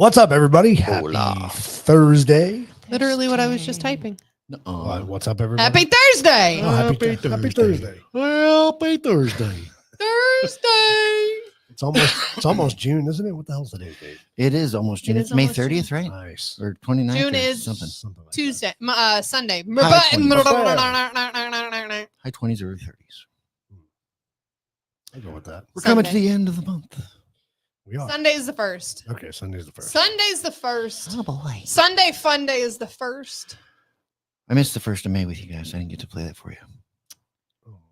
What's up, everybody? Happy Thursday. Literally what I was just typing. What's up, everybody? Happy Thursday. Oh, happy Thursday. Happy Thursday. Thursday. It's almost June, isn't it? What the hell's today's date? It is almost June. It It's is May almost 30th, June. right? Nice. Or 29th June or is something. Something like Tuesday. Sunday. High Sunday. 20s or 30s. that. I'll go with that. We're coming to the end of the month. We are. Sunday's the first. Okay, Sunday's the first. Sunday's the first. Oh, boy. Sunday fun day is the first. I missed the 1st of May with you guys. I didn't get to play that for you.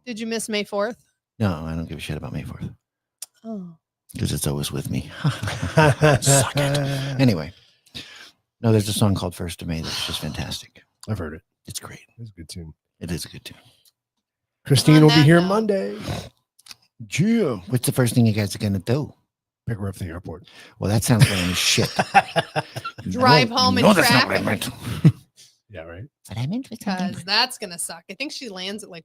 Did you miss May 4th? No, I don't give a shit about May 4th. Oh. Because it's always with me. Suck it. Anyway. No, there's a song called 1st of May that's just fantastic. I've heard it. It's great. It's a good tune. It is a good tune. Christine On will be that here note. Monday. Yeah. What's the first thing you guys are going to do? Pick her up from the airport. Well, that sounds like shit. Drive home in that's not what I traffic. meant. Yeah, right? But I meant Because that's going to suck. I think she lands at like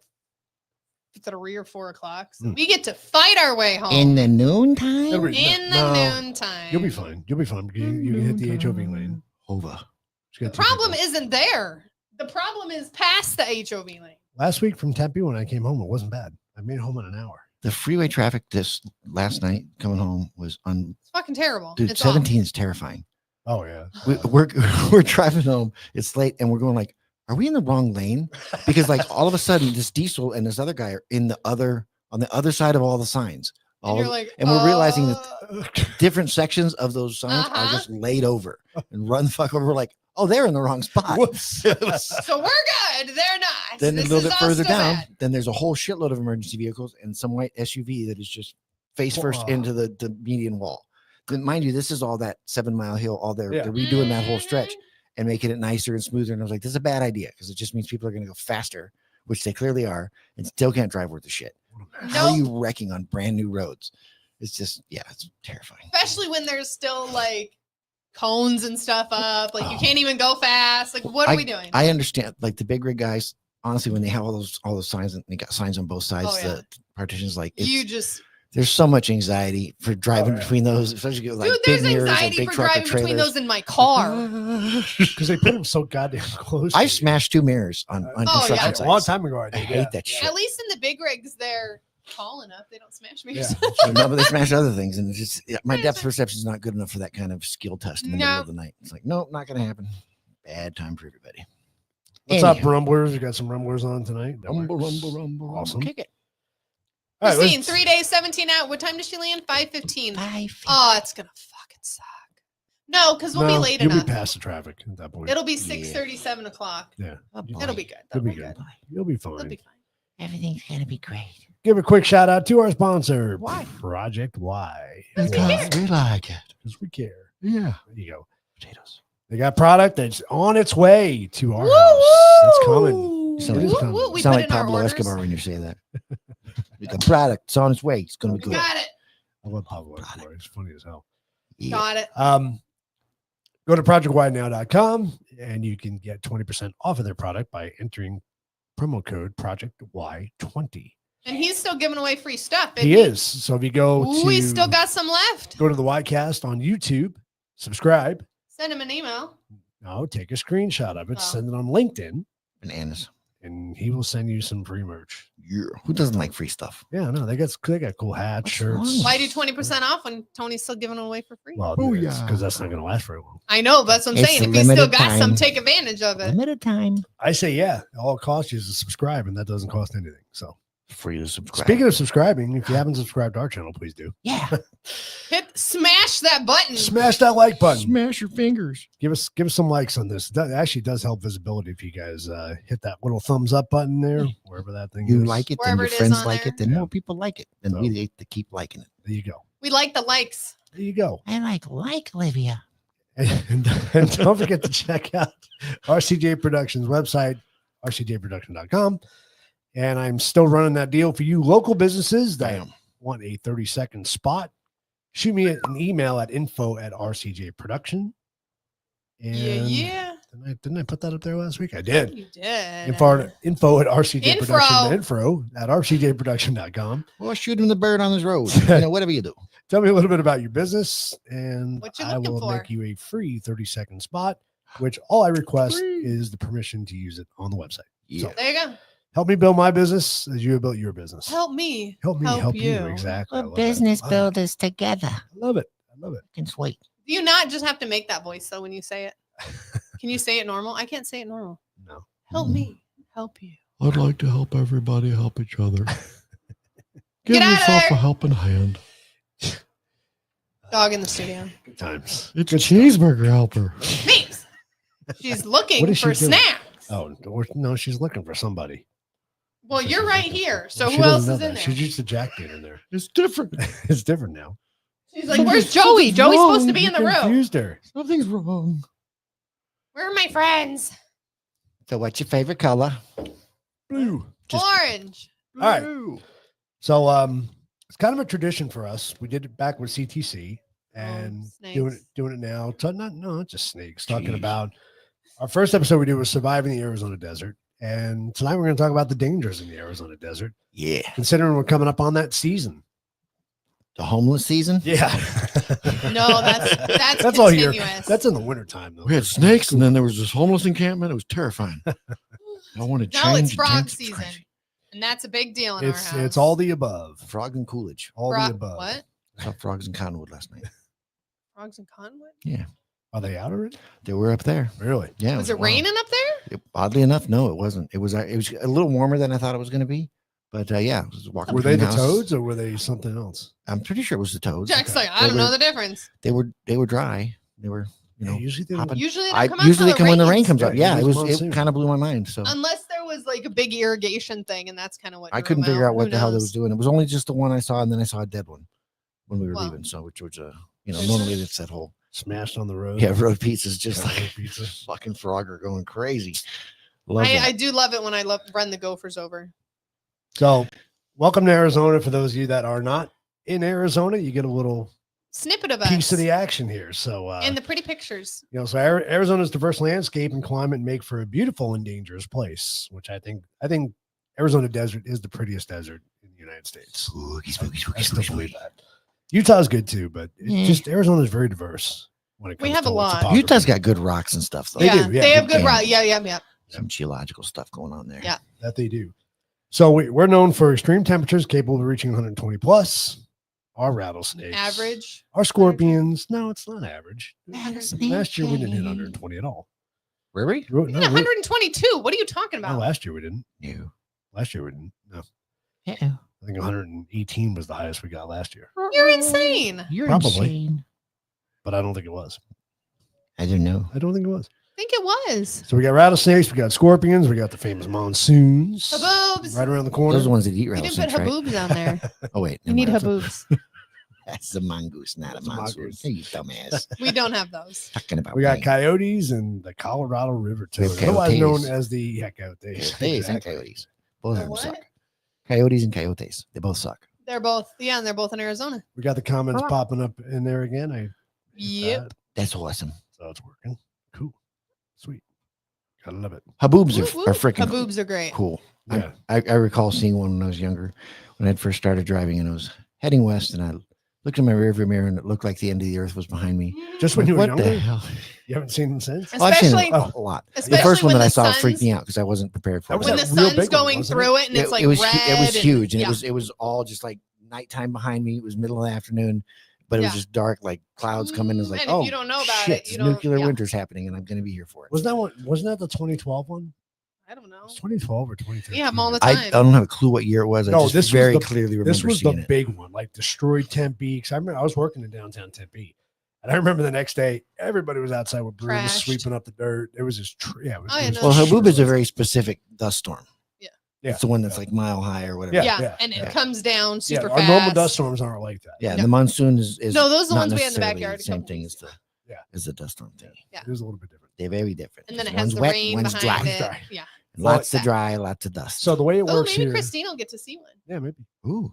3 or 4 o'clock. So Hmm. we get to fight our way home. in the noontime? That'll be- In the noontime. You'll be fine. You'll be fine. You can hit the HOV lane. Over. She The got two problem people. isn't there. The problem is past the HOV lane. Last week from Tempe when I came home, it wasn't bad. I made it home in an hour. The freeway traffic this last night coming home was It's fucking terrible. dude, It's 17 is terrifying. Oh, yeah. We're driving home. It's late and we're going like, are we in the wrong lane? Because like all of a sudden this diesel and this other guy are on the other side of all the signs. And you're like, and we're realizing that different sections of those signs are Uh-huh. just laid over and run the fuck over. We're like, oh, they're in the wrong spot. Whoops. so we're good. They're not. Then This a little is bit all further still down, bad. then there's a whole shitload of emergency vehicles and some white SUV that is just face first Wow. into the median wall. Then, mind you, this is all that 7 Mile Hill, all there. Yeah. They're redoing that whole stretch Mhm. and making it nicer and smoother. And I was like, this is a bad idea because it just means people are going to go faster, which they clearly are, and still can't drive worth a shit. How are Nope. you wrecking on brand new roads? It's just, yeah, it's terrifying. Especially when there's still like cones and stuff up. Like you Oh. can't even go fast. Like what are we doing? I understand, like the big rig guys. Honestly, when they have all those signs and they got signs on both sides, Oh, yeah. the partitions, like you it's, just there's so much anxiety for driving Oh, yeah. between those, especially with, like dude, big there's mirrors and anxiety big for truck or driving between trailers. those in my car. Because they put them so goddamn close. to I you. smashed 2 mirrors on Oh, construction yeah. sites. A long time ago, I I did. hate that shit. At least in the big rigs, they're tall enough. They don't smash me. Yeah. No, but they smash other things, and it's just my depth perception is not good enough for that kind of skill test in the middle No. of the night. It's like, nope, not going to happen. Bad time for everybody. What's up, Anyhow. Rumblers? We got some Rumblers on tonight. That Rumble, works. rumble, rumble, Awesome. Kick it. All right, Christine, let's- 3 days, 17 out. What time does she land? 5:15. Bye. Oh, it's gonna fucking suck. No, because we'll be No, late you'll enough. be past the traffic at that point. It'll be Yeah. 6:30, 7 o'clock. Yeah, It'll be good. You'll That'll be be good. good. You'll be It'll fine. be fine. Everything's going to be great. Give a quick shout out to our sponsor, Why? Project Y. Because we care. We like it. Because we care. Yeah. There you go. Potatoes. They got product that's on its way to our Woo, house. It's coming. You It sound is like, coming. woo, we sound put like in our Pablo orders. Escobar when you say that. The product, it's on its way. It's going to be good. Got it. I love Pablo Escobar. It's funny as hell. Yeah. Got it. Go to projectwhynow.com and you can get 20% off of their product by entering promo code ProjectY20. And he's still giving away free stuff. He is. So if you go Ooh, to we still got some left. go to the Ycast on YouTube, subscribe. Send him an email. No, take a screenshot of it, Oh. send it on LinkedIn, Bananas. and he will send you some free merch. Yeah. Who doesn't like free stuff? Yeah, no, they got cool hats, What's shirts. wrong? Why do 20% off when Tony's still giving it away for free? Well, Oh, because yeah. that's not going to last very long. I know, but that's what I'm It's saying. a If you still limited got some, time. take advantage of it. Limited time. I say, yeah, all it costs you is to subscribe, and that doesn't cost anything. So, Free to subscribe. speaking of subscribing, if you haven't subscribed to our channel, please do. yeah. Smash that button. Smash that like button. Smash your fingers. Give us some likes on this. That actually does help visibility if you guys hit that little thumbs up button there, wherever that thing You is. like it, Wherever then it your is friends on like there. it, then Yeah. more people like it. Then So- we need to keep liking it. There you go. We like the likes. There you go. I like Olivia. And don't forget to check out RCJ Productions website, rcjproduction.com. And I'm still running that deal for you local businesses that Damn. want a 30-second spot. Shoot me an email at info@rcjproduction. And Yeah. didn't I put that up there last week? I did. You did. Info at RCJ Production. Info at rcjproduction.com. Or shoot him the bird on his road. You know, whatever you do. Tell me a little bit about your business, and What you I looking will for? make you a free 30-second spot, which all I request is the permission to use it on the website. Yeah. So There you go. help me build my business as you have built your business. Help me. Help me help you. you. Exactly. I We're love business that. builders together. I love it. I love it. Fucking sweet. Do you not just have to make that voice though when you say it? Can you say it normal? I can't say it normal. No. Help me. Help you. I'd like to help everybody help each other. Give Get out of yourself there. a helping hand. Dog in the studio. Good times. It's a cheeseburger helper. Thanks. She's What looking is she for doing? snacks. Oh, no, she's looking for somebody. Well, She's you're right looking here. for- So She who doesn't else know is in that. there? She's used to Jack being in there. It's different. It's different now. She's like, where's Joey? Joey's supposed to be in the You room. confused her. Something's wrong. Where are my friends? So what's your favorite color? Blue. Orange. All right. So it's kind of a tradition for us. We did it back with CTC and snakes. doing it now. Not just snakes. Talking Jeez. about our first episode we did was surviving the Arizona desert. And tonight we're going to talk about the dangers in the Arizona desert, Yeah. considering we're coming up on that season. The homeless season? Yeah. No, that's all year. continuous. That's in the wintertime, though. We had snakes, and then there was this homeless encampment. It was terrifying. I want to change. No, it's frog intense- season. And that's a big deal in our house. It's all the above. Frog and Coolidge. All the above. What? I saw frogs in Cottonwood last night. Frogs in Conwood? Are they out already? They were up there. Really? Yeah. Was it wild. raining up there? Oddly enough, no, it wasn't. It was a little warmer than I thought it was going to be. But yeah, I was walking Were they between the houses. toads or were they something else? I'm pretty sure it was the toads. Jack's like, I They don't know were- the difference. They were dry. They were, you know, usually they hopping. Usually they I come out usually till come when the rain rains. comes out. Yeah, Yeah, usually it monsoon. kind of blew my mind. So Unless there was like a big irrigation thing, and that's kind of what I drew couldn't them figure out Who what the hell they knows? was doing. It was only just the one I saw, and then I saw a dead one when we were Wow. leaving. So which was you know, There's normally a- it's that whole smashed on the road. road pizza's just Yeah, like road pizza. fucking Frogger going crazy. Love I that. do love it when I run the Gophers over. So, welcome to Arizona. For those of you that are not in Arizona, you get a little Snippet of us. piece of the action here. So, and the pretty pictures. so Arizona's diverse landscape and climate make for a beautiful and dangerous place, which I think Arizona desert is the prettiest desert in the United States. Spooky, spooky, spooky, I still spooky, believe spooky. that. Utah's good too, but Yeah. just Arizona is very diverse when it comes We have to a lot. topography. Utah's got good rocks and stuff, though. They yeah, do, yeah, they have good yeah. route. Yeah. Some geological stuff going on there. Yeah. That they do. So we're known for extreme temperatures capable of reaching 120 plus. Our rattlesnakes, Average. our scorpions. No, it's not average. Rattlesnake. Last year we didn't hit 120 at all. Were we? No, We hit 122. What are you talking no, about? last year we didn't. No. Last year we didn't. No, Uh-oh. I think 118 was the highest we got last year, You're insane. You're Probably. insane. but I don't think it was. I don't know. I don't think it was. I think it was. So we got rattlesnakes, we got scorpions, we got the famous monsoons Haboobs. right around the corner. Those are the ones that eat We didn't rattlesnakes, put right? haboobs down there. Oh, wait. We never need mind. haboobs. That's a mongoose, not That's a a monsoon. mongoose. Hey, you dumbass. We don't have those. Talking about We got rain. coyotes and the Colorado River We have toad, otherwise known coyotes. as the coyotes. Coyotes and Exactly. coyotes. Both of them What? suck. Coyotes and coyotes. They both suck. They're both, and they're both in Arizona. We got the comments popping up in there again. I hit Yep. that, That's awesome. so it's working. Cool. Sweet. Gotta love it. Haboobs Whoop, are whoop. freaking Haboobs are great. cool. Yeah. I recall seeing one when I was younger, when I first started driving, and I was heading west, and I looked in my rearview mirror, and it looked like the end of the earth was behind me. Just when you were What the younger, hell? you haven't seen them since. Oh, I've seen Especially, it a lot. The especially first one when that I the saw freaked sun's- me out because I wasn't prepared for That it. was when that the real sun's big one, going wasn't through it and it's like it was red. it was and- huge, and yeah. it was all just like nighttime behind me. It was middle of the afternoon, but it was Yeah. just dark, like clouds coming. It was like, And if oh, you don't know about shit, it, you don't. nuclear Yeah. winter's happening, and I'm going to be here for it. Wasn't that the 2012 one? I don't know. It was 2012 or 2013. We have them all the I time. don't have a clue what year it was. I No, just this was very the- clearly remember This was the seeing it. big one, like destroyed Tempe. Because I remember I was working in downtown Tempe, and I remember the next day everybody was outside with brooms Trashed. sweeping up the dirt. It was just yeah. It was, Oh, it yeah, was no, Well, sure. Haboob is a very specific dust storm. Yeah. Yeah. It's the one that's like mile high or whatever. Yeah, yeah, yeah, and it yeah. comes down yeah. super Our fast. normal dust storms aren't like that. Yeah, and No. the monsoon is No, those are the not ones we had in the necessarily backyard a the same couple thing weeks as the Yeah. as the dust storm thing. Yeah. It was a little bit different. They're very different. And then it One's has the wet, rain one's behind dry. it. Dry. Yeah. Lots Well, of dry, lots of dust. So the way it Oh, works maybe here, Christine will get to see one. yeah, maybe. Ooh,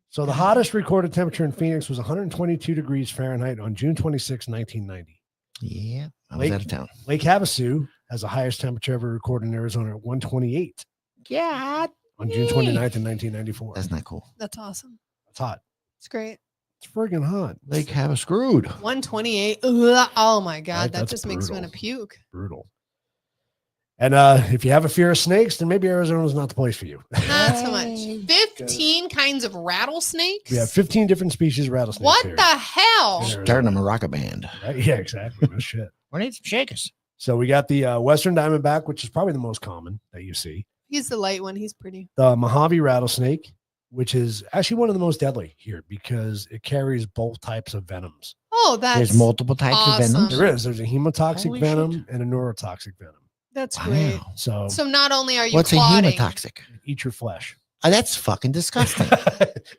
So the hottest recorded temperature in Phoenix was 122 degrees Fahrenheit on June 26, 1990. yeah, I was Lake- out of town. Lake Havasu has the highest temperature ever recorded in Arizona at 128 Yeah, on June 29th in 1994. that's not cool. That's awesome. That's hot. It's great. It's friggin' hot. They have a screwed. 128. Ugh, oh my God. Right, That that's just makes me want to brutal. puke. Brutal. And if you have a fear of snakes, then maybe Arizona is not the place for you. Not so much. 15 kinds of rattlesnakes. We have 15 different species of rattlesnakes. What here the hell? in Arizona. Starting a Morocco band. Right? Yeah, exactly. No shit. We need some shakers. So we got the Western Diamondback, which is probably the most common that you see. He's the light one. He's pretty. The Mojave rattlesnake, which is actually one of the most deadly here because it carries both types of venoms. Oh, that's There's multiple types awesome. of venoms. There is. There's a hemotoxic Holy venom shit. and a neurotoxic venom. that's great. Wow. So, So not only are you What's clotting, a hemotoxic? eat your flesh. That's fucking disgusting.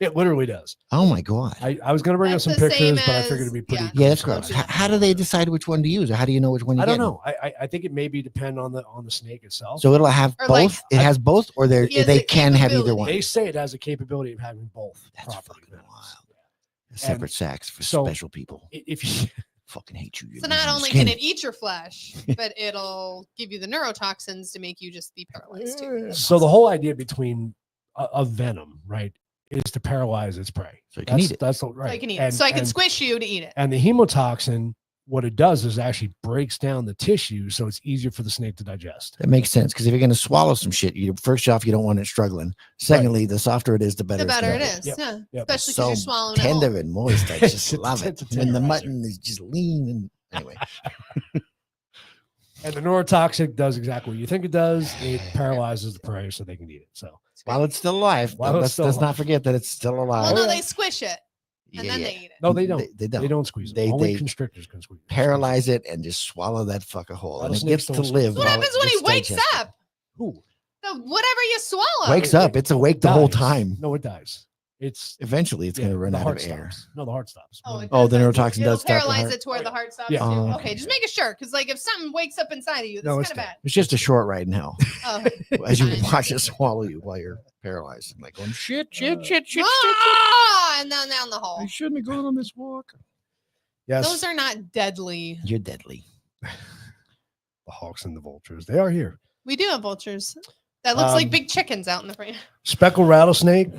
It literally does. Oh my god. I was going to bring up That's some the same pictures, but I as- figured it'd be pretty. yeah. Yeah, that's gross. expensive. How do they decide which one to use, or how do you know which one? I don't getting? know. I think it maybe depend on the snake itself. So it'll have Or both. like- it has both, or they He has they the can have either capability. one. They say it has the capability of having both. That's property fucking venoms. wild. Separate sacks for so- special people. If you Fucking hate you. So not only can it eat your flesh, but it'll give you the neurotoxins to make you just be paralyzed too. so the whole idea between a venom, right, is to paralyze its prey. So you can That's eat it. That's So right. I can eat And- it. So I can and- squish you to eat it. And the hemotoxin, what it does is actually breaks down the tissue, so it's easier for the snake to digest. That makes sense because if you're going to swallow some shit, you first off you don't want it struggling. Secondly, the softer it is, the better. The it's better gonna it be. is. Yep. Yeah. Yep. Especially because So you're swallowing it whole. tender and moist. I just love it. It's a When the tenderizer. mutton is just lean and anyway. And the neurotoxic does exactly what you think it does. It paralyzes the prey so they can eat it. So While it's still alive, While it's let's, still let's alive. not forget that it's still Well, alive. no, yeah. they squish it and Yeah, then yeah. they eat it. no, they don't. They They don't squeeze them. They- Only they constrictors can squeeze. them. Paralyze it and just swallow that fucker whole, and it Rattlesnakes gets to don't squeeze. live. What while happens it when he gets wakes digested. up? Who The whatever you swallow. Wakes up. It's awake the whole dies. time. No, it dies. It's Eventually, it's going to run the out heart of air. stops. No, the heart stops. Oh, When- it Oh, does the that too. neurotoxin It'll does stop the paralyze heart? it to where the heart stops. Yeah. too. Oh, Okay, just make sure, because like if something wakes up inside of you, that's No, kind it's of dead. bad. It's just a short ride in hell Oh. as you Fine. watch it swallow you while you're paralyzed. And like going, shit, shit. Ah, and then down the hole. I shouldn't have gone on this walk. yes, Those are not deadly. You're deadly. the hawks and the vultures. They are here. We do have vultures. That looks like Um, big chickens out in the front. Speckled rattlesnake.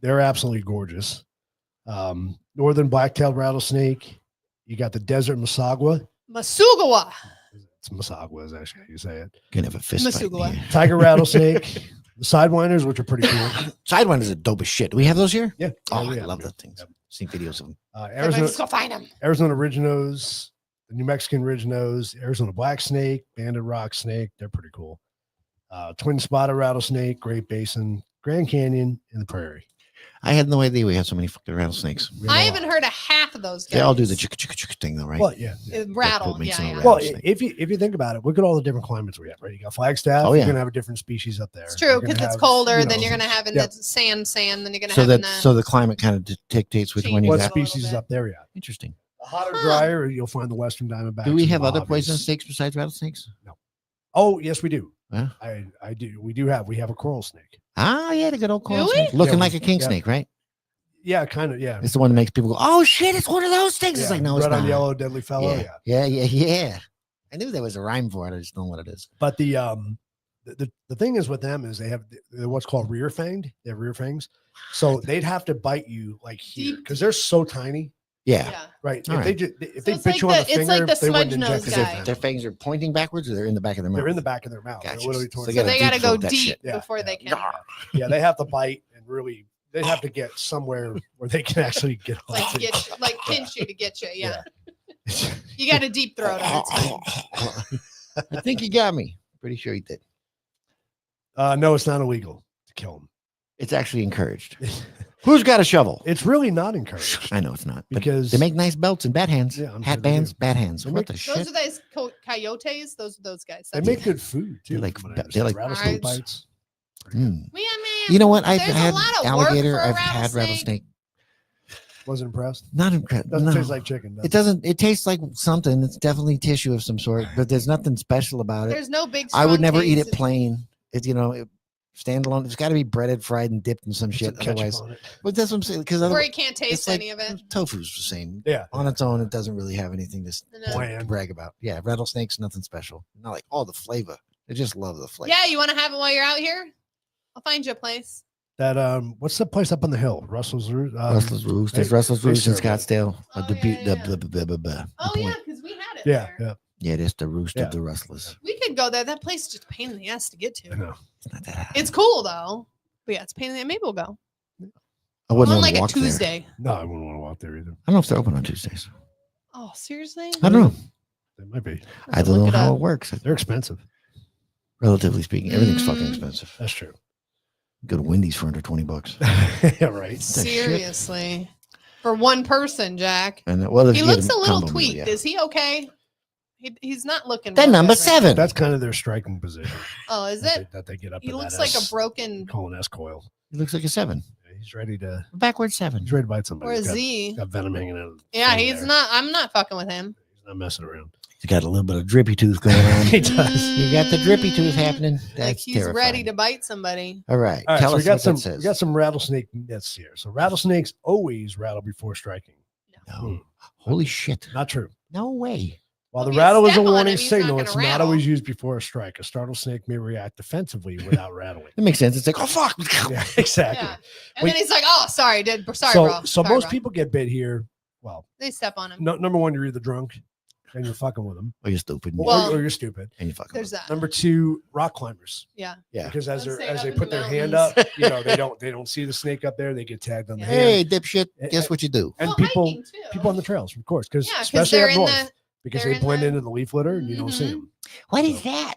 They're absolutely gorgeous. Northern black-tailed rattlesnake. You got the desert masagua. Masugawa. It's masagua is actually how you say it. Gonna have a fist fight. Masugwa. here. Tiger rattlesnake. The sidewinders, which are pretty cool. Sidewinders are dope as shit. Do we have those here? Yeah. Oh, we I have love them. those things. Yep. Seen videos of them. Everybody just go find them. Arizona ridge nose, the New Mexican ridge nose, Arizona black snake, banded rock snake. They're pretty cool. Twin spotted rattlesnake, Great Basin, Grand Canyon, and the Prairie. I had no idea we had so many fucking rattlesnakes. We I have a haven't lot. heard of half of those guys. They all do the chicka chicka chicka thing though, right? Well, yeah. Rattle. makes Yeah, them yeah. Well, rattlesnake. if you think about it, look at all the different climates we have, right? You got Flagstaff. Oh, You're yeah. gonna have a different species up there. It's You're true gonna because it's have, colder. you Then know, you're gonna have in Yep. the sand. Then you're gonna so have in that the. so the climate kind of dictates which one you what got. a little species is bit. up there. Yeah, Interesting. the hotter, Huh. drier, you'll find the Western Diamondbacks. Do we and have other Mojaves. poisonous snakes besides rattlesnakes? Oh, yes, we do. Yeah. I do. We do have. We have a coral snake. Ah, yeah, the good old coral Do we? snake. Looking Yeah, like a king yeah. snake, right? Yeah, kind of. Yeah. It's the one that makes people go, "Oh shit, it's one of those things." It's Yeah, like, no, it's red not. on yellow, deadly fellow. Yeah. Yeah. I knew there was a rhyme for it. I just don't know what it is. But the thing is with them is they're what's called rear fanged. They have rear fangs, so they'd have to bite you like here Deep. because they're so tiny, Yeah. Yeah. right? All If they right. just if So they it's bit like you on the- the it's finger, like the they wouldn't smudge inject nose the guy. venom. Their fangs are pointing backwards, or they're in the back of their mouth. They're in the back of their mouth. Gotcha. They're literally So towards they So the- they deep got to go throat that deep shit. Yeah, before yeah. they can. Yeah, they have to bite and really. They have to get somewhere where they can actually get on. Like get you, like pinch you to get you. Yeah. You got a deep throat. On it. I think he got me. Pretty sure he did. No, it's not illegal to kill them. It's actually encouraged. Who's got a shovel? It's really not encouraged I know it's not. But because they make nice belts and bat hands. Yeah, I'm sure Hat they bands, do. bat hands. They What make- the Those shit? are those coyotes. Those are those guys. they That's make it. good food too. They're like- from what I they're understand. like rattlesnake fruits. bites. Mm. Yeah, man. You know what? I've There's a had lot of work alligator. for a I've had rattlesnake. rattlesnake. Wasn't impressed. Not impressed. Doesn't No. taste like chicken. does It doesn't. It tastes like something. It's definitely tissue of some sort, but there's nothing special about it. There's no big. I would strong never eat it taste. plain. It's standalone. It's got to be breaded, fried, and dipped in some Put shit. some ketchup Otherwise, on it. but that's what I'm saying. Because Where you can't taste it's like any of it. tofu's the same. Yeah. On its own, it doesn't really have anything to No. Bland. brag about. Yeah, rattlesnakes, nothing special. Not like the flavor. I just love the flavor. Yeah, you want to have it while you're out here? I'll find you a place. That what's the place up on the hill? Russell's Roost. Russell's Roost. There's they- Russell's they Roost in serve it. Scottsdale. Oh, The yeah, yeah. the Oh point. yeah, because we had it. Yeah, there. yeah. Yeah, that's the roost Yeah. of the Rustlers. We could go there. That place is just a pain in the ass to get I to. know. It's not that high. It's cool though. But yeah, it's a pain in the. Maybe we'll go I wouldn't on want like to a walk there. Tuesday. No, I wouldn't want to walk there either. I don't know if they're open on Tuesdays. Oh, seriously? I don't know. They might be. I don't know Look it how up. it works. They're expensive. Relatively speaking, everything's fucking Mm. expensive. That's true. Go to Wendy's for under $20. Yeah, right. Seriously. For one person, Jack. And well, if He you get looks a little combo meal, tweaked. yeah. Is he okay? He's not looking. Then well number good right now. 7. That's kind of their striking position. Oh, is that it? That they get up. He in looks that like a S- broken calling S coil. He looks like a 7. He's ready to. Backward 7. He's ready to bite somebody. or a He's got, Z. got venom hanging out. Of the Yeah, thing he's there. not. I'm not fucking with him. He's not messing around. He's got a little bit of drippy tooth going on. He does. You got the drippy tooth happening. That's Like he's terrifying. ready to bite somebody. All right. All right, Tell so us we got what some. that says. We got some rattlesnake myths here. So rattlesnakes always rattle before striking. No. Holy shit. Not true. No way. While Well, the if you rattle is a step on warning him, he's not signal, gonna it's not rattle. always used before a strike. A startled snake may react defensively without rattling. That makes sense. It's like, oh, fuck. Yeah, exactly. Yeah. And Wait. then he's like, "Oh, sorry, sorry, so, bro." so Sorry, most bro." people get bit here. Well, they step on him. number one, you're either drunk and you're fucking with them, Oh, you're stupid. Well, or you're stupid. and you fucking. There's that. Number two, rock climbers. Yeah. Yeah. Because as Let's they say as up they in put the their hand mountains. up, they don't see the snake up there. They get tagged on the hand. Hey, dipshit. Eh, Guess what you do? And Well, people hiking, too. people on the trails, of course, because Yeah, 'cause especially they're up in north, the- because they're they in blend the- into the leaf litter and you don't see Mhm. them. What is that?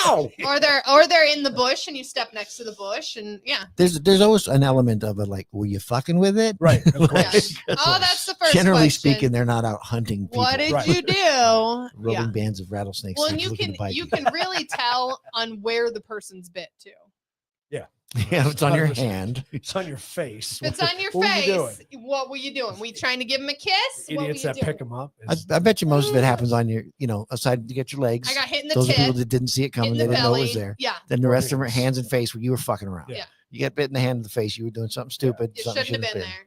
Ow! or they're in the bush and you step next to the bush and yeah. There's always an element of it, like, were you fucking with it? Right, of Yeah. course. Oh, that's the first Generally question. speaking, they're not out hunting people. What did Right. you do? Roving Yeah. bands of rattlesnakes. Well, and looking to bite you can really tell on where the person's bit too. Yeah, it's on your 100%. hand. It's on your face. If it's on your What were you doing? face, what were you doing? Were you trying to give him a kiss? What were Idiots you that doing? pick them up. I bet you most of it happens on your, aside to get your legs. I got hit in the Those are tip, people that didn't see it hit coming. in They the didn't know belly. it was there. Yeah, Then the rest of them are hands and face where you were fucking around. Yeah. You got bit in the hand and the face. You were doing something stupid. you something shouldn't have been been. there.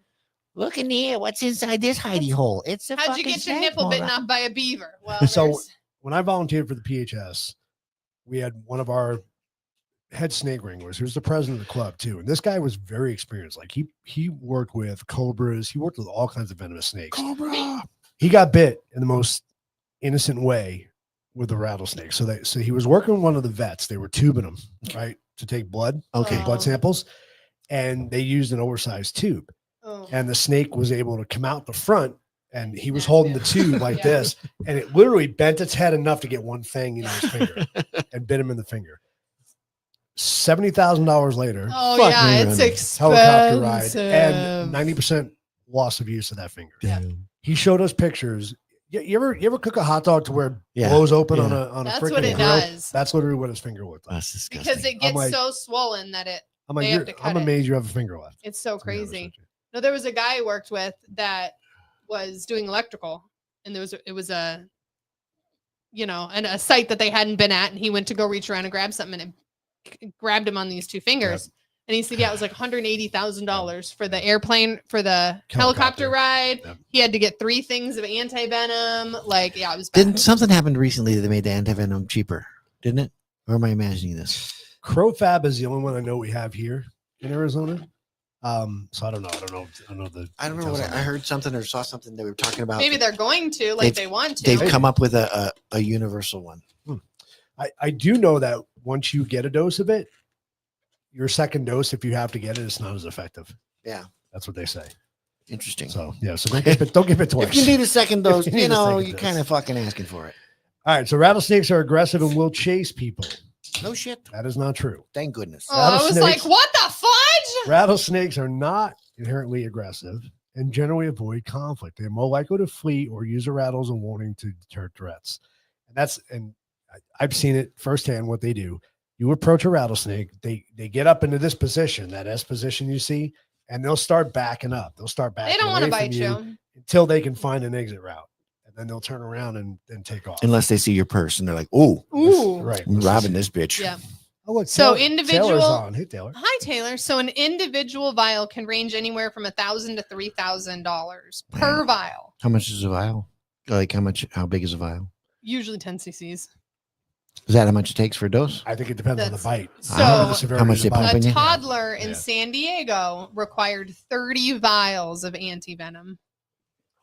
Look in here. What's inside this hidey hole? It's a How'd you fucking get your snake, nipple bitten moron. off by a beaver? Well, So- there's- When I volunteered for the PHS, we had one of our head snake wranglers, who's the president of the club too. And this guy was very experienced. Like he worked with cobras, he worked with all kinds of venomous snakes. Cobra. He got bit in the most innocent way with the rattlesnake. So he was working with one of the vets. They were tubing him, right, to take blood, Okay. Oh. blood samples, and they used an oversized tube. oh. And the snake was able to come out the front, and he was Yeah. holding the tube like Yeah. this, and it literally bent its head enough to get one fang in his finger and bit him in the finger. $70,000 later, Oh Fuck yeah, me, it's man. expensive. helicopter ride, and 90% loss of use of that finger. Yeah. He showed us pictures. You ever cook a hot dog to where it Yeah. blows open Yeah. on a That's freaking what it grill? does. That's literally what his finger looked like. That's disgusting. Because it gets like- so swollen that I'm like, they have to cut I'm it. amazed you have a finger left. it's so to be honest crazy. with you. No, there was a guy I worked with that was doing electrical, and it was a and a site that they hadn't been at, and he went to go reach around and grab something, and it grabbed him on these two fingers. And he said, "Yeah, it was like $180,000 for the airplane for the helicopter ride. Yep. He had to get 3 things of anti venom. Like, yeah, it was bad. Didn't something happen recently that made the antivenom cheaper? Didn't it? Or am I imagining this? Crowfab is the only one I know we have here in Arizona. So I don't know. I don't know the. I don't know what details on I that. heard something or saw something they were talking about. Maybe they're going to, like they want to. They've come up with a universal one. I do know that once you get a dose of it, your second dose, if you have to get it, it's not as effective. Yeah. That's what they say. Interesting. So yeah, so don't give it twice. If you need a second dose, If you need you a know, second you're dose. kind of fucking asking for it. All right, so rattlesnakes are aggressive and will chase people. No shit. That is not true. Thank goodness. Oh, I was like, rattlesnakes- what the fudge? Rattlesnakes are not inherently aggressive and generally avoid conflict. They're more likely to flee or use a rattle as a warning to deter threats. And I've seen it firsthand what they do. You approach a rattlesnake, they get up into this position, that S position you see, and they'll start backing up. They'll start backing. They don't want to away bite from you. until they can find an exit route, and then they'll turn around and take off. Unless they see your purse and they're like, "Oh, Ooh. Right, I'm robbing this bitch." Yeah. Oh, look, So Taylor's individual- on. Hey, Taylor. Hi, Taylor. So an individual vial can range anywhere from $1,000 to $3,000 per vial. How much is a vial? Like how big is a vial? Usually 10 cc's. Is that how much it takes for a dose? I think it depends on the That's- bite. so- The severity How much of the they pump bite. in A you? toddler in Yeah. San Diego required 30 vials of anti-venom.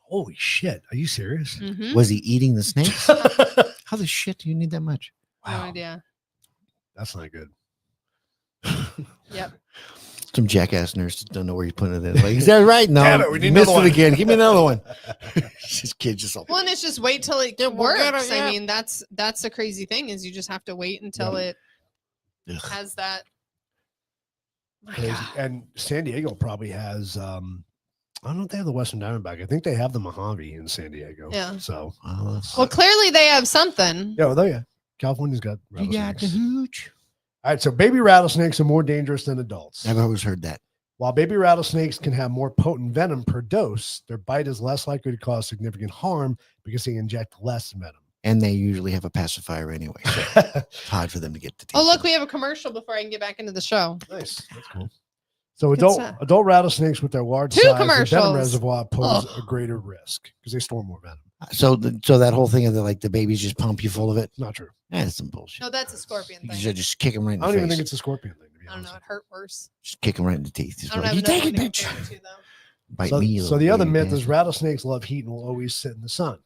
Holy shit! Are you serious? Mhm. Was he eating the snakes? How the shit do you need that much? No idea. That's not good. Yep. Some jackass nurse don't know where he's putting it in. Like, is that right? No, Damn it, we need missed another it one. again. Give me another one. This kid's just all. Well, and it's just wait till it we'll works. get it, yeah. I mean, that's the crazy thing is you just have to wait until it Ugh. has that. My Crazy. God. And San Diego probably has. I don't know if they have the Western Diamondback. I think they have the Mojave in San Diego. Yeah. So. Well, clearly they have something. Yeah. Well, yeah. California's got. You got the rattlesnakes. hooch. All right. So baby rattlesnakes are more dangerous than adults. I've always heard that. While baby rattlesnakes can have more potent venom per dose, their bite is less likely to cause significant harm because they inject less venom. And they usually have a pacifier anyway. So it's hard for them to get the teeth. Oh, look, we have a commercial before I can get back into the show. Nice. That's cool. So Good stuff. adult rattlesnakes with their large Two size and commercials. venom reservoir pose Ugh. a greater risk because they store more venom. So that whole thing of the babies just pump you full of it. Not true. That's some bullshit. No, that's a scorpion You thing. should just kick them right in I the don't even face. think it's a scorpion thing. To be I don't honest. know. It hurt worse. Just kick them right in the teeth. Just I don't like, have you enough take it, money bitch. to compare the two, though. Bite So, me. you so little the other baby myth is bastard. rattlesnakes love heat and will always sit in the sun.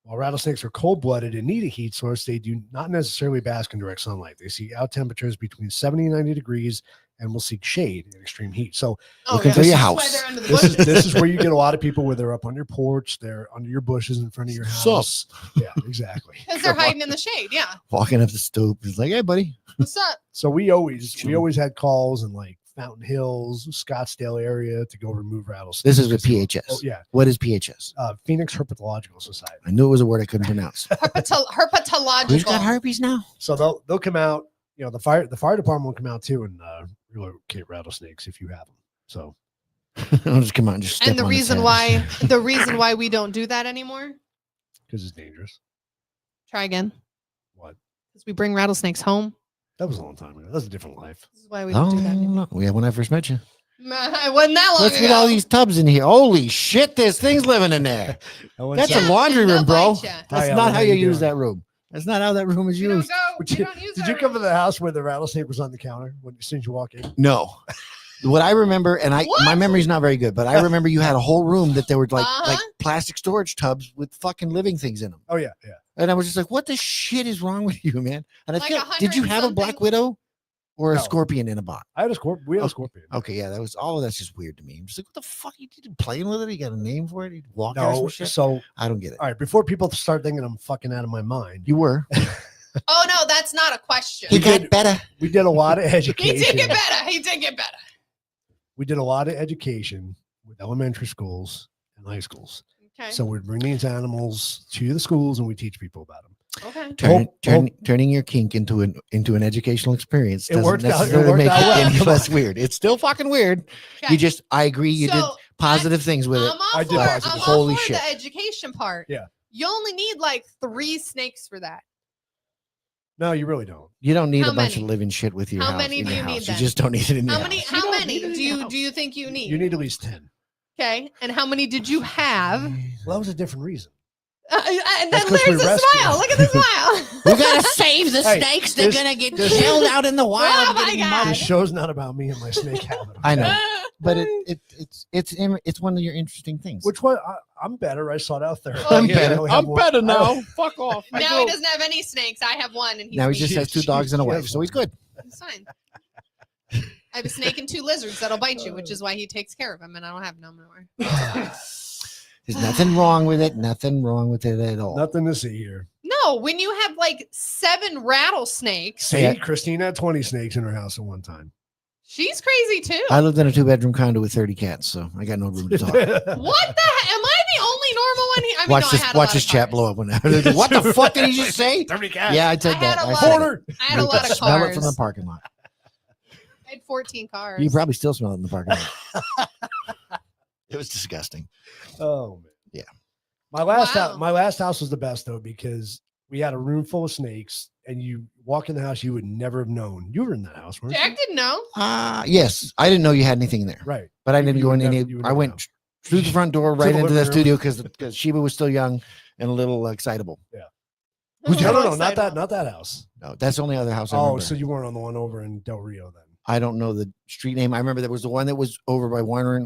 While rattlesnakes are cold-blooded and need a heat source, they do not necessarily bask in direct sunlight. They seek out temperatures between 70 and 90 degrees and will seek shade in extreme heat. So Looking for your That's house. why they're under the this is bushes. this is where you get a lot of people where they're up on your porch, they're under your bushes in front of your Sup? house. Yeah, exactly. Because they're hiding in the shade. Yeah. Walking up the stoop. He's like, hey, buddy. What's up? So we always had calls in like Fountain Hills, Scottsdale area to go remove rattlesnakes. This is with PHS. Oh, yeah. What is PHS? Phoenix Herpetological Society. I knew it was a word I couldn't pronounce. Herpetological. Who's got herpes now? So they'll come out, you know, the fire department will come out too and relocate rattlesnakes if you have them. So I'll just come out and just step And the on its reason head. why we don't do that anymore. because it's dangerous. Try again. What? Because we bring rattlesnakes home. That was a long time ago. That was a different life. This is why we don't do that anymore. no. Yeah, when I first met you. It wasn't that long Let's ago. get all these tubs in here. Holy shit, there's things living in there. That's Yeah, a laundry and room, they'll bro. bite ya. That's Hi, not Ellen, how how you you use doing? that room. That's not how that room is We don't used. go. But We you- don't use Did that you come to room. the house where the rattlesnake was on the counter when as soon as you walk in? No. What I remember, and my What? memory's not very good, but I remember you had a whole room that there were like Uh-huh. plastic storage tubs with fucking living things in them. Oh yeah, yeah. And I was just like, what the shit is wrong with you, man? And I Like feel, 100 did you have a black something- widow or a No. scorpion in a box? I had a scorpion. We had Oh, a scorpion. Okay, yeah, that was all of that's just weird to me. I'm just like, what the fuck? You did playing with it? You got a name for it? You walk or No, some shit? so I don't get it. all right. Before people start thinking I'm fucking out of my mind, You were. Oh no, that's not a question. He We got did- better. we did a lot of He education. did get better. He did get better. We did a lot of education with elementary schools and high schools. Okay. So we'd bring these animals to the schools and we teach people about them. Okay. Turning your kink into an educational experience It doesn't worked out- it necessarily worked make out it well. any Come less weird. It's still fucking weird. Okay. I agree. You did So, positive things with it. I'm all I did for, positive. I'm all Holy for shit. the education part. Yeah. You only need like 3 snakes for that. No, you really don't. You don't need How a bunch many? of living shit with your How house. many in do your you need house. You then? just don't need it in your How many? house. How don't many need it in do your you house. do you think you need? You need at least 10. Okay. And how many did you have? Well, that was a different reason. And That's then 'cause we there's a rescued smile. them. Look at the smile. We gotta save the Hey, snakes. They're this- gonna get this- killed out in the wild. Oh my getting God. mugged. The show's not about me and my snake habit. I know, but it's one of your interesting things. Which one? I'm better. I sought out therapy. I'm I better. only have one. I don't- Fuck off. Now he doesn't have any snakes. I have one, and he's Now he me. just has 2 dogs and a She wife, has so he's one. good. It's fine. I have a snake and 2 lizards that'll bite you, which is why he takes care of them, and I don't have no more. There's nothing wrong with it. Nothing wrong with it at all. Nothing to see here. No, when you have like 7 rattlesnakes, See, Yeah. Christina had 20 snakes in her house at one time. she's crazy too. I lived in a 2-bedroom condo with 30 cats, so I got no room to talk. What the heck? Am I the only normal one here? I mean, watch no, I this. had a Watch lot this of chat cars. blow up. What the fuck did he just say? 30 cats. Yeah, I said I had that. a I lot said of- it. Corner. I had a You lot of smell it cars. from the parking lot. I had 14 cars. You probably still smell it in the parking lot. It was disgusting. Oh man. Yeah. My last Wow. house, my last house was the best though because we had a room full of snakes, and you walk in the house, you would never have known. You were in that house, weren't Jack didn't know. Yes, I didn't know you had anything there, you? Right. but I didn't You go would in any. never- you would I never went know. through the front door To right the into the living room. studio because Sheba was still young and a little excitable. No, How not excitable. that house. No, that's the only other house I Oh, remember. so you weren't on the one over in Del Rio then? I don't know the street name. I remember there was the one that was over by Warner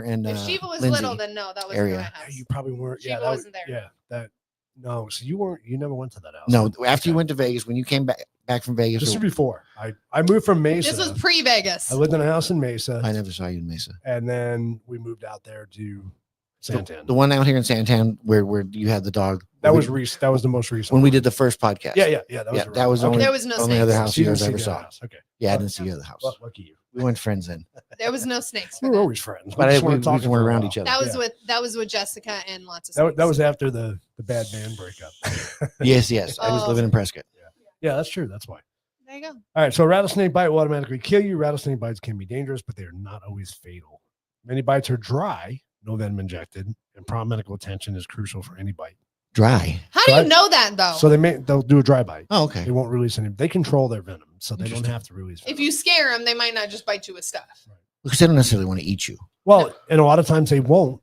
and If Shiva was Lindsay. little, then no, that was area. my Yeah, house. you probably weren't. Yeah, Shiva that was, wasn't there. Yeah, that. No, so you never went to that house. No, after you Okay. went to Vegas, when you came back from Vegas, This or- was before. I moved from Mesa. This was pre-Vegas. I lived in a house in Mesa, I never saw you in Mesa. and then we moved out there to Santan. The one out here in Santan where you had the dog. That was recent. That was the most recent. when we one. did the first podcast. Yeah. That was only- There was no only other snakes. house So you you didn't guys see ever the saw. house. Okay. Yeah, I didn't see you at the house. Well, lucky you. We weren't friends then. There was no snakes. We For were that. always friends. But just we wanted to talk weren't for a around while. each other. That was with Jessica and lots of That snakes. was after the bad band breakup. Yes. I was Oh. living in Prescott. Yeah, that's true. That's why. There you go. All right. So a rattlesnake bite will automatically kill you. Rattlesnake bites can be dangerous, but they are not always fatal. Many bites are dry, no venom injected, and prompt medical attention is crucial for any bite. Dry. How do Dry- you know that though? So they'll do a dry bite. Oh, okay. They won't release any. They control their venom, so they don't Interesting. have to release venom. if you scare them, they might not just bite you with stuff. Because they don't necessarily want to eat you. Well, and a lot of times they won't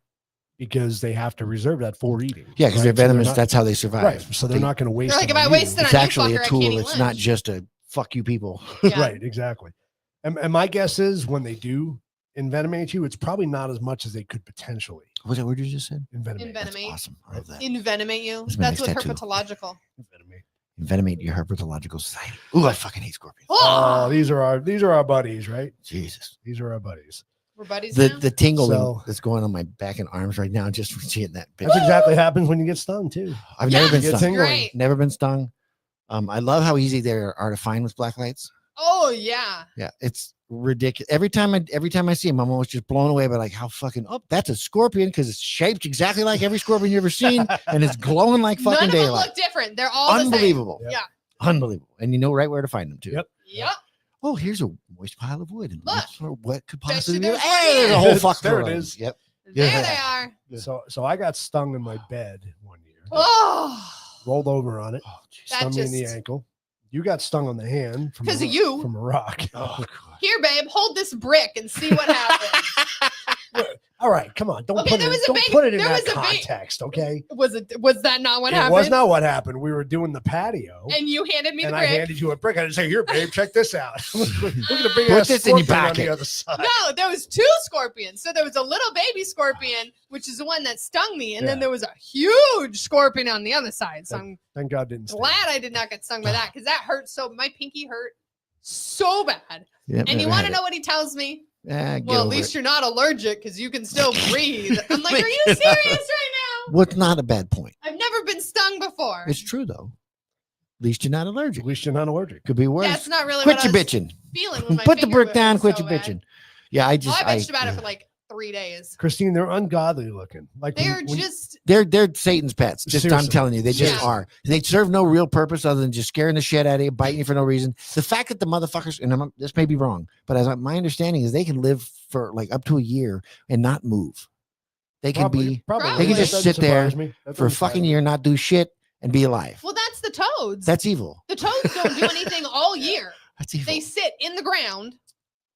because they have to reserve that for eating. Yeah, because they're right? So venomous. not- that's how they survive. right. So they're They- not going to waste. They're like, it if on I you. wasted It's on you, actually fucker, a I tool. can't eat It's not lunch. just a fuck you people. Yeah. Right, exactly. And my guess is when they do envenomate you, it's probably not as much as they could potentially Was that what you just said? envenomate. That's Envenomate. awesome. I love that. Envenomate you. That's my That's next what tattoo. herpetological. Envenomate. Envenomate your herpetological society. Ooh, I fucking hate scorpions. Oh, Oh, these are our buddies, right? Jesus. These are our buddies. we're buddies The now. the tingling So- that's going on my back and arms right now just from seeing that bitch. That's exactly happens when you get stung too. I've never been You get stung. tingling. Great. Never been stung. I love how easy they are to find with black lights. Oh yeah. Yeah, it's ridiculous. Every time I see them, I'm always just blown away by like how fucking that's a scorpion because it's shaped exactly like every scorpion you've ever seen, and it's glowing like None fucking of them daylight. look different. They're all Unbelievable. Yep. Yeah. Unbelievable. And you know right where to find them too. Yep. the same. Yep. Oh, here's a moist pile of wood. And Look. look for what could Bet you possibly be. there's Hey, one there's here. a whole fuck. There it full of is. them. Yep. There Yeah. they are. Yeah. So I got stung in my bed one year. Oh, Rolled over on it. Oh, jeez. That Stung me in the just- ankle. You got stung on the hand from a 'Cause of ro- you. from a rock. Oh, God. here, babe. Hold this brick and see what happens. All right, come on. Don't Okay, put there it. was a Don't big- put it in there that was a big- context, okay? Was that not what It happened? was not what happened. We were doing the patio, And you handed me the and I brick. handed you a brick. I didn't say, "Here, babe, check this out. Look at the big Put ass this in your scorpion on pocket. the other side." No, there was two scorpions. So there was a little baby scorpion, which is the one that stung me, and then Yeah. there was a huge scorpion on the other side. So I'm Thank God didn't. sting. glad I did not get stung by that because that hurt so. My pinky hurt so bad. Yep, And you never want to had know what he tells me? it. Get Well, at over least it. you're not allergic because you can still breathe. I'm like, are you serious right now? What's not a bad point. I've never been stung before. It's true though. At least you're not allergic. At least you're not allergic. Could be worse. That's not really Quit what your I was bitching. feeling. With my Put the finger, brick but it down. was Quit so your bad. bitching. Yeah, I Well, just I bitched about it for like 3 days. Christine, they're ungodly looking. Like when- They're when- just they're Satan's pets. Just I'm Seriously. telling you, they just Yeah. are. They serve no real purpose other than just scaring the shit out of you, biting you for no reason. The fact that the motherfuckers, and this may be wrong, but as my understanding is, they can live for like up to a year and not move. They can be probably. They can That just doesn't sit there surprise me. That for a doesn't surprise fucking me. year, not do shit, and be alive. well, that's the toads. That's evil. The toads don't do anything all year. That's evil. They sit in the ground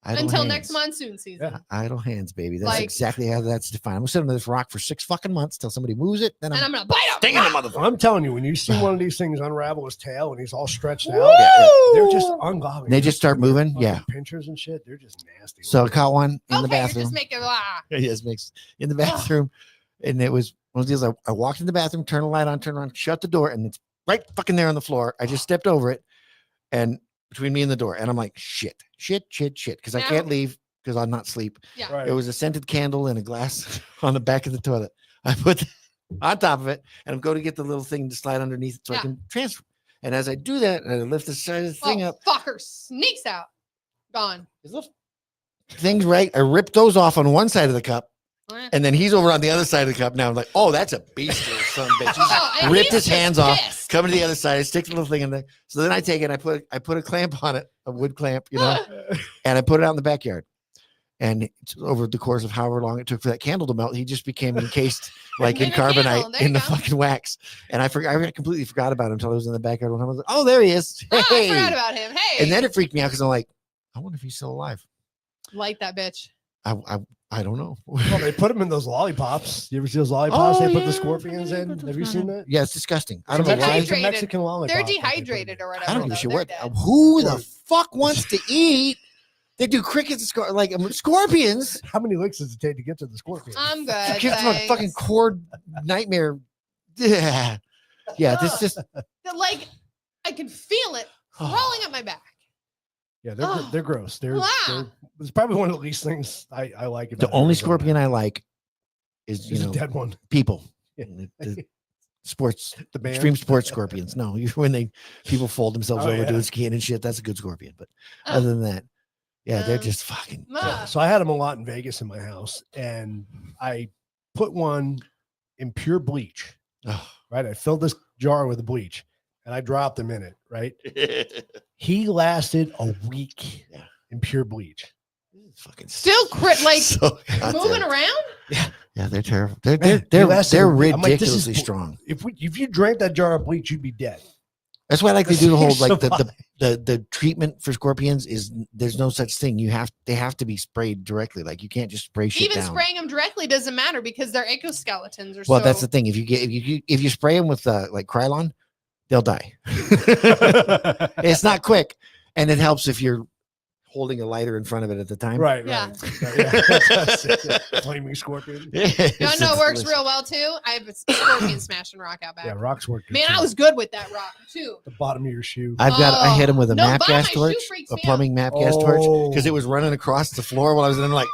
Idle until hands. next monsoon season. Yeah. Idle hands, baby. That's Like- exactly how that's defined. I'm gonna sit on this rock for 6 fucking months till somebody moves it. Then And I'm I'm gonna bite them. stinging the motherfucker. I'm telling you, when you see one of these things unravel his tail and he's all stretched out, Yeah, they're just ungodly. They just start moving. Fucking Yeah. pinchers and shit. They're just nasty. So I looking. caught one in the Okay, you're bathroom. just making Yes, makes in the bathroom, and it was one of these. I walked in the bathroom, turned the light on, turned around, shut the door, and it's right fucking there on the floor. I just stepped over it, and between me and the door, and I'm like, shit, because I Now- can't leave because I'll not sleep. Yeah. Right. It was a scented candle and a glass on the back of the toilet. I put on top of it, and I'm going to get the little thing to slide underneath it so I Yeah. can transfer. And as I do that, and I lift the side of the thing up, Fucker sneaks out. Gone. his little things right. I ripped those off on one side of the cup. Eh. And then he's over on the other side of the cup. Now I'm like, oh, that's a beast, little son of a bitch. He's Oh, and ripped he's his hands just off, pissed. coming to the other side. I stick the little thing in there. So then I take it, I put a clamp on it, a wood clamp, you know, and I put it out in the backyard. And it's over the course of however long it took for that candle to melt, he just became encased like in In a candle. carbonite There you in the go. fucking wax. And I completely forgot about him until I was in the backyard. When I was like, oh, there he is. Oh, I Hey. forgot about him. Hey. And then it freaked me out because I'm like, I wonder if he's still alive. Light that bitch. I don't know. Well, they put them in those lollipops. You ever see those lollipops Oh, they put yeah, the scorpions in? Have you seen that? Yeah, it's disgusting. I don't It's know a why. Mexican- it's a Dehydrated. Mexican lollipop. They're that they put dehydrated in. or whatever. I don't give a though. shit They're what. dead. Who Or- the fuck wants to eat? They do crickets and like scorpions. How many licks does it take to get to the scorpion? I'm good. Get from a fucking thanks. cord nightmare. Yeah, yeah. This just Like I can feel it crawling up my back. Yeah, Oh. they're gross. Ah. It's probably one of the least things I like. the About only Arizona. scorpion I like is Is a dead one. people. Yeah. The sports The band. extreme sports scorpions. No, when people fold themselves Oh, over yeah. doing skiing and shit, that's a good scorpion. But Oh. other than that, yeah, they're Um, just fucking. Ah. So I had them a lot in Vegas in my house, and I put one in pure bleach. Oh. Right, I filled this jar with the bleach, and I dropped him in it. Right, he lasted a week Yeah. in pure bleach. Fucking Still like so moving goddamn- around. Yeah, they're terrible. They're Man, they're he lasted they're a week. I'm like, this is ridiculously bu- strong. If you drank that jar of bleach, you'd be dead. That's why I like to This do the whole thing like survived. the treatment for scorpions is there's no such thing. They have to be sprayed directly. Like you can't just spray shit Even down. spraying them directly doesn't matter because their exoskeletons are Well, so. that's the thing. If you spray them with like Krylon, they'll die. It's not quick, and it helps if you're holding a lighter in front of it at the time. Right, Yeah. right. Flaming scorpion. You wanna know it works real well too? I have a scorpion smashing rock out back. Yeah, rocks work. good Man, too. I was good with that rock too. the bottom of your shoe. I hit him with a No, map buy gas my shoe torch, freaks a me out. plumbing map gas torch, because Oh. it was running across the floor while I was in. I'm like,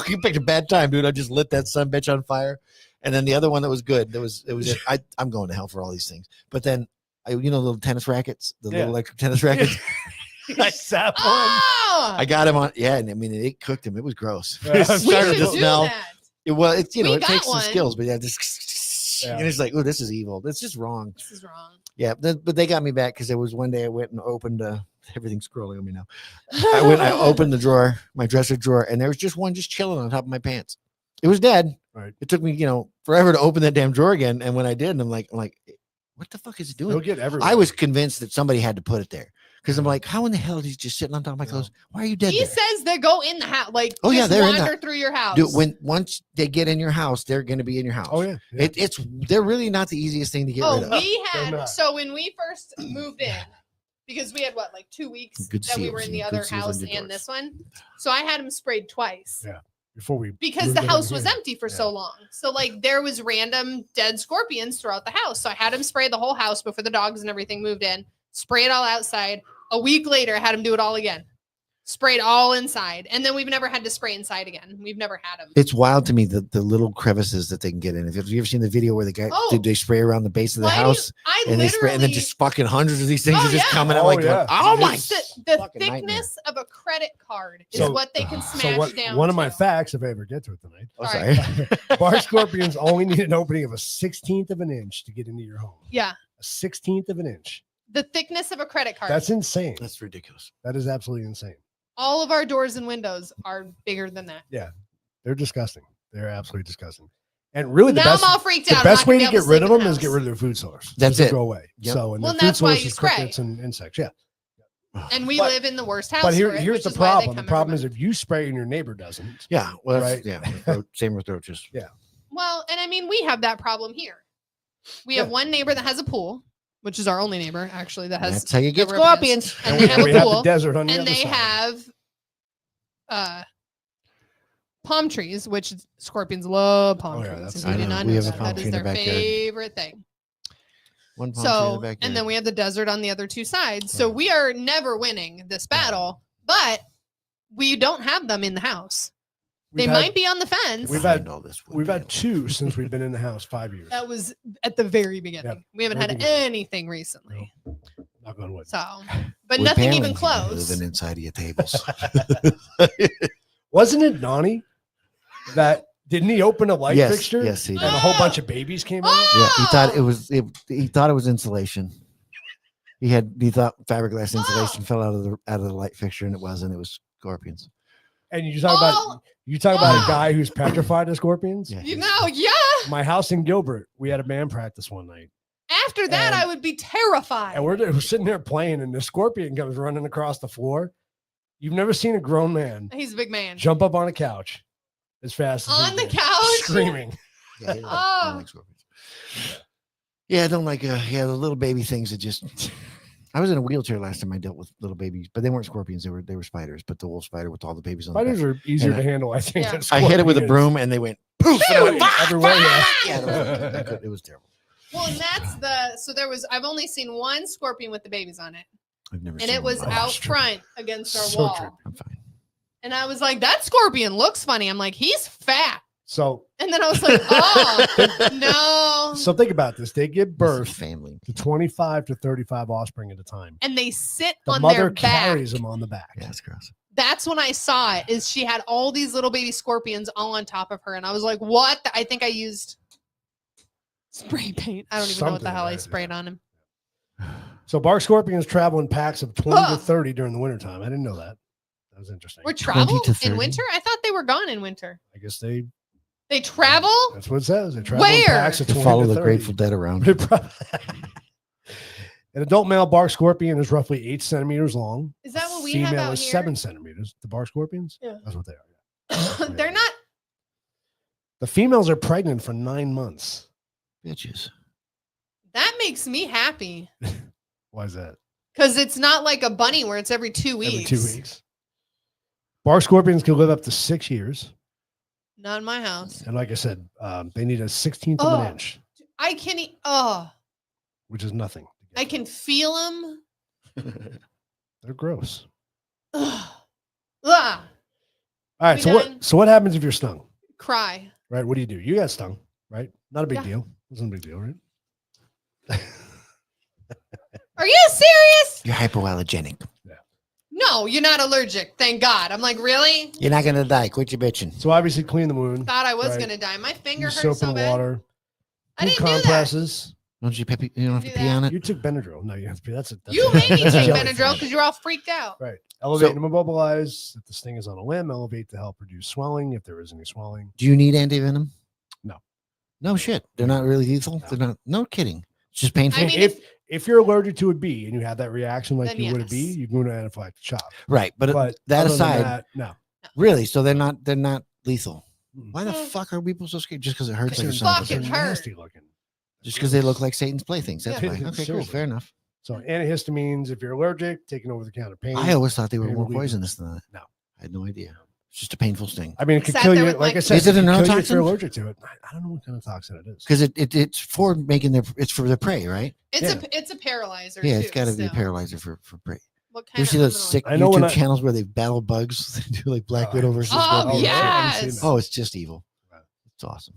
you picked a bad time, dude. I just lit that son bitch on fire. And then the other one that was good. I'm going to hell for all these things. But then little tennis rackets, the Yeah. little electric tennis rackets. I sap on. Oh, I got him on. Yeah, and I mean it cooked him. It was gross. Yeah. It We we started should to do smell. that. Well, it's We it got takes some one. skills, but yeah, just Yeah. and it's like, oh, this is evil. That's just wrong. This is wrong. Yeah, but they got me back because there was one day I went and opened everything's scrolling on me now. I opened the drawer, my dresser drawer, and there was just one just chilling on top of my pants. It was dead. Right. It took me, forever to open that damn drawer again. And when I did, I'm like, what the fuck is it They'll doing? get everywhere. I was convinced that somebody had to put it there because I'm like, how in the hell is he just sitting on top of my clothes? Why are you dead He there? says they go in the house, like Oh, yeah, just they're in wander through your house. Dude, once they get in your house, they're going to be in your house. Oh yeah. They're really not the easiest thing to get rid of. We They're had not. so when we first moved in, because we had 2 weeks Good that we seals, were in the good other seals on house your and doors. this one. So I had them sprayed twice. Yeah. Before we Because moved the in house was here. empty for so long. So there was random dead scorpions throughout the house. So I had him spray the whole house before the dogs and everything moved in, spray it all outside. A week later, I had him do it all again. Sprayed all inside. And then we've never had to spray inside again. We've never had them. It's wild to me the little crevices that they can get in. Have you ever seen the video where the guy Oh. they spray around the base of the Why do you- house I and they spray and then literally- just fucking hundreds of these things Oh, are just yeah. coming out Oh, like, yeah. oh my It's the fucking thickness of a credit card is So- what they can smash So what, down. one of my to. facts, if I ever get to it tonight, Oh, Sorry. sorry. bar scorpions only need an opening of a 16th of an inch to get into your home. Yeah. A 16th of an inch. The thickness of a credit card. That's insane. That's ridiculous. That is absolutely insane. All of our doors and windows are bigger than that. They're disgusting. They're absolutely disgusting. And really, the Now best, I'm all freaked the out. best I'm way not to gonna be get able rid of sleep in them the is get house. rid of their food source. That's They'll it. Go away. Yep. So, and Well, the food that's why source you is spray. crickets and insects. Yeah. And we But- live in the worst house. But for it, here's which the is why they problem. The come problem every is if you spray and your neighbor doesn't. Yeah. Well, Right. yeah. Same with roaches. Yeah. month. Well, and I mean, we have that problem here. We have Yeah. one neighbor that has a pool, which is our only neighbor actually that has. That's how you get that we're up scorpions. against. And they have we a have the pool, desert on the and other they side. have palm trees, which scorpions love palm Oh, yeah, trees. that's- If you I did know. not We know have a that, palm that tree is in the their backyard. favorite thing. One palm tree in the So, backyard. and then we have the desert on the other two sides. So Right. we are never winning this battle, but we don't have them in the house. We've They had- might be on the fence. we've Find had- all this wood We've had panel. 2 since we've been in the house 5 years. That was at the very beginning. Yeah, We haven't very had beginning. anything recently. Knock on wood. So, but Wood nothing paneling even can be close. Living inside of your tables. Wasn't it Donnie that didn't he open a light yes. fixture? Yes, he And did. a whole bunch of babies came out. Yeah, he thought Oh! it was. He thought it was insulation. He thought fiberglass insulation fell out of the light fixture, and it wasn't. It was scorpions. And you talk about Oh! a guy who's petrified of scorpions. Yeah, You he- know, yeah. My house in Gilbert, we had a band practice one night, After that, And- I would be terrified. and we're sitting there playing, and the scorpion comes running across the floor. You've never seen a grown man He's a big man. jump up on a couch, as fast as On they the did, couch? screaming. Yeah, I don't Oh. like scorpions. Yeah, I don't like the little baby things that just. I was in a wheelchair last time I dealt with little babies, but they weren't scorpions. They were spiders, but the wolf spider with all the babies on the back. Spiders are easier And to handle, I think. Yeah. than I hit it with a scorpions. broom and they went poof. And I went, Everywhere, yeah. yeah, it was terrible. Well, and so I've only seen one scorpion with the babies on it. I've never And seen it was one. Oh, out it's trippy. front against our So wall. trippy. I'm fine. And I was like, that scorpion looks funny. I'm like, he's fat. So, And then I was like, oh, no. so think about this. They give This is birth family. to 25 to 35 offspring at a time. And they sit The on their mother back. carries them on the back. Yeah, it's gross. That's when I saw it, is she had all these little baby scorpions all on top of her. And I was like, what? I think I used spray paint. I don't even know what the Something hell I like that, sprayed on him. So bark scorpions travel in packs of 20 Huh. to 30 during the wintertime. I didn't know that. That was interesting. Or travel 20 to 30? in winter? I thought they were gone in winter. I guess they. They travel? That's what it says. They travel in Where? packs of To 20 follow to the 30. Grateful Dead around. An adult male bark scorpion is roughly 8 centimeters long. Is that what we Female have out is here? 7 centimeters. The bark scorpions? Yeah. That's what they are. They're not. The females are pregnant for 9 months. Bitches. That makes me happy. Why is that? Because it's not like a bunny where it's every 2 weeks. Every 2 weeks. Bark scorpions can live up to 6 years. Not in my house. And like I said, they need a 16th of an Oh. inch, I can eat. Oh, which is nothing. I can feel them. They're gross. Ugh. Ugh. All right. We So done? what happens if you're stung? Cry. Right? What do? You got stung, right? Not a big Yeah. deal. Wasn't a big deal, right? Are you serious? You're hypoallergenic. No, you're not allergic. Thank God. I'm like, really? You're not gonna die. Quit your bitching. So obviously clean the wound. Thought I was Right. gonna die. My finger Use hurts soap so and bad. water. I Do didn't do that. compresses. Don't you you don't have to Do pee that. on it. You took Benadryl. No, you have to. That's it. You made me take jelly Benadryl food. because you're all freaked out. Right. Elevate So- and immobilize. If the sting is on a limb, elevate to help reduce swelling. If there is any swelling. Do you need antivenom? No. No shit. They're not really lethal. No. They're not. No kidding. It's just painful. I mean, If you're allergic to a bee and you have that reaction like Then you would a bee, yes. you can go to an anaphylactic shock. right. But, But that other than aside, that, no. really, so they're not lethal. Mm. Why the Mm. fuck are people so scared? Just because it hurts like a It's son of a fucking bitch? hurt. nasty looking. Just because they look like Satan's playthings. That's Yeah. why. Okay, cool. Seriously. Fair enough. So antihistamines, if you're allergic, taking over the counter pain. I always thought they were pain more relief. poisonous than that. No. I had no idea. It's just a painful sting. I mean, it could Sat kill there you. with Like my- I said, Is it a could kill you if neurotoxin? you're allergic to it. I don't know what kind of toxin it is. Because it's for making it's for the prey, right? It's a paralyzer. Yeah, too, it's got to be a so. paralyzer for prey. What You kind see of those criminal- sick I know when YouTube I- channels where they battle bugs? They do like Black Oh, Widow versus Oh, Bugs. yeah. I haven't seen yes. that. Oh, it's just evil. Wow. It's awesome.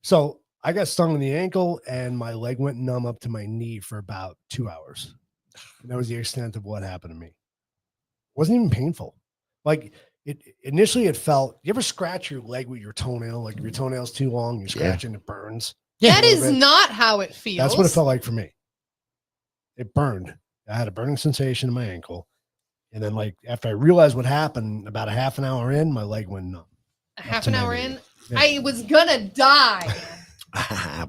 So I got stung in the ankle and my leg went numb up to my knee for about 2 hours. And that was the extent of what happened to me. It wasn't even painful. Like initially it felt, you ever scratch your leg with your toenail? Like if your toenail's too long, you scratch and it burns. That a is little bit. not how it feels. That's what it felt like for me. It burned. I had a burning sensation in my ankle. And then like after I realized what happened, about a half an hour in, my leg went numb. A half to an my hour knee. in. Yeah. I was gonna die.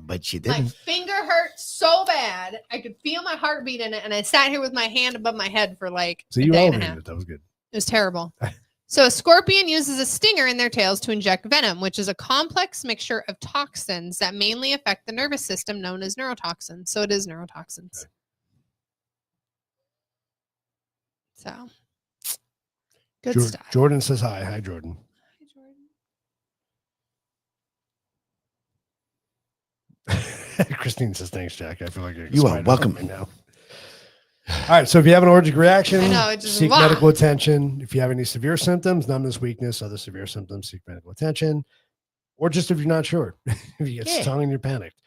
But you My didn't. finger hurt so bad. I could feel my heartbeat in it. And I sat here with my hand above my head for like So a you day and a half. elevated it. That was good. It was terrible. So a scorpion uses a stinger in their tails to inject venom, which is a complex mixture of toxins that mainly affect the nervous system known as neurotoxins. So it is neurotoxins. Okay. So good stuff. Jordan says hi. Hi, Jordan. Hi, Jordan. Christine says thanks, Jack. I feel like you're You are excited welcome. about me now. All right. So if you have an allergic reaction, I know, it just- seek wow. medical attention. If you have any severe symptoms, numbness, weakness, other severe symptoms, seek medical attention. Or just if you're not sure, if you get Yeah. stung and you're panicked.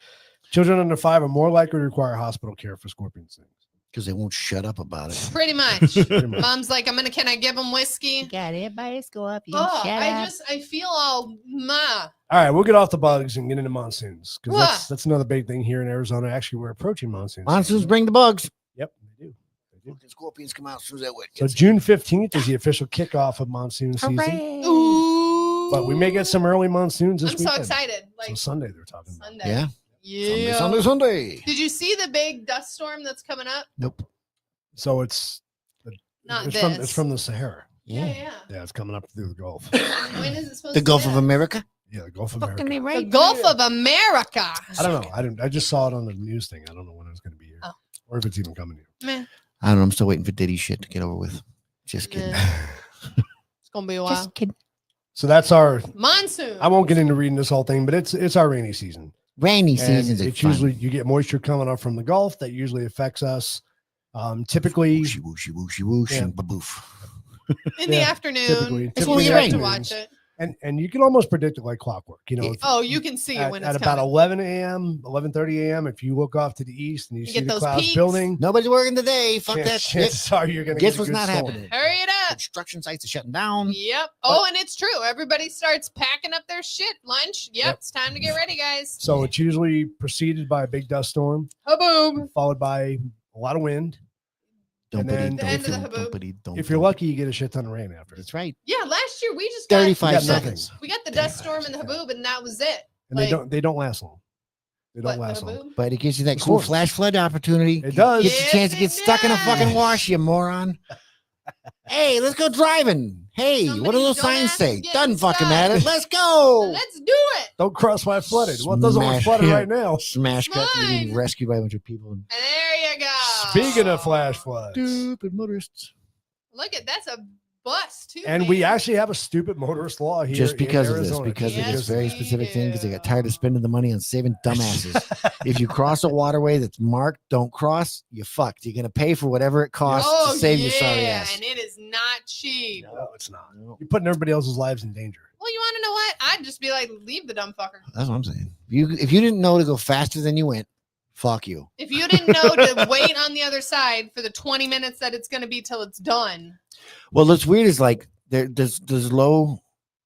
Children under 5 are more likely to require hospital care for scorpion stings. Because they won't shut up about it. Pretty much. Pretty much. Mom's like, can I give him whiskey? Got everybody scorpion. Oh, shut up. I feel all All right, we'll get off the bugs and get into monsoons because What? that's another big thing here in Arizona. Actually, we're approaching monsoons. Monsoons bring the bugs. Yep, they do. They do. Fucking scorpions come out as soon as that wet So gets. June 15th is the official kickoff of monsoon season. Hooray. Ooh. But we may get some early monsoons this I'm weekend. so excited. So Like Sunday they're talking about. Sunday. Yeah. Yeah. Sunday. Did you see the big dust storm that's coming up? Nope. So it's Not it's this. from the Sahara. Yeah, yeah. Yeah, it's coming up through the Gulf. When is it supposed The to Gulf hit? of America. Yeah, the Gulf of Fucking America. they right The Gulf there. of America. I don't know. I just saw it on the news thing. I don't know when it's going to be here, Oh. or if it's even coming here. Meh. I don't know. I'm still waiting for Diddy shit to get over with. Just kidding. It's gonna be a while. Just kidding. So that's our. Monsoon. I won't get into reading this whole thing, but it's our rainy season. Rainy And seasons. it's usually you get moisture coming up from the Gulf that usually affects us. Typically, whooshy, whooshy, whooshy, whoosh, Yeah. and baboof. in the Yeah, afternoon. typically It's when you it have rains. to watch it. and you can almost predict it like clockwork. You know, Yeah. if- Oh, you can see it at, when at it's about coming. 11 a.m., 11:30 a.m. If you look off to the east and you You see get the those clouds peaks. building, Nobody's working today. Fuck that shit. chances are you're going to Guess get a what's good not storm. happening? Hurry it up. Construction sites are shutting down. Yep. Oh, and it's true. Everybody starts packing up their shit. Lunch. Yep. Yep. It's time to get ready, guys. So it's usually preceded by a big dust storm, Boom. followed by a lot of wind. And then The end of the haboob. If you're lucky, you get a shit ton of rain after it. That's right. Yeah, last year we just got 35 got seconds. we got the dust 35 storm and the seconds. haboob, and that was it. And they don't last long. They don't What, the last long. haboob? But it gives you that Of cool course. flash flood opportunity. It does. Gets Yes, a chance to it get stuck in a fucking does. wash, you moron. Hey, let's go driving. Hey, what do Somebody's those signs dumbass say? is getting Doesn't fucking stuck. matter. Let's go. Let's do it. Don't cross my flooded. Well, it doesn't look Smash. flooded Yeah. right now. Smash cut. You're being Fine. rescued by a bunch of people. And there you go. Speaking of flash floods, Stupid motorists. Look at that's a bus too. and we man. actually have a stupid motorist law here. Just in because of this, Arizona. because of Yes, this very we specific thing, because they got do. tired of spending the money on saving dumbasses. If you cross a waterway that's marked, don't cross, you're fucked. You're gonna pay for whatever it costs Oh, to save yeah, your sorry ass. and it is not cheap. No, it's not. No. You're putting everybody else's lives in danger. Well, you want to know what? I'd just be like, leave the dumb fucker. That's what I'm saying. If you didn't know to go faster than you went, fuck you. If you didn't know to wait on the other side for the 20 minutes that it's going to be till it's done. Well, what's weird is like there's low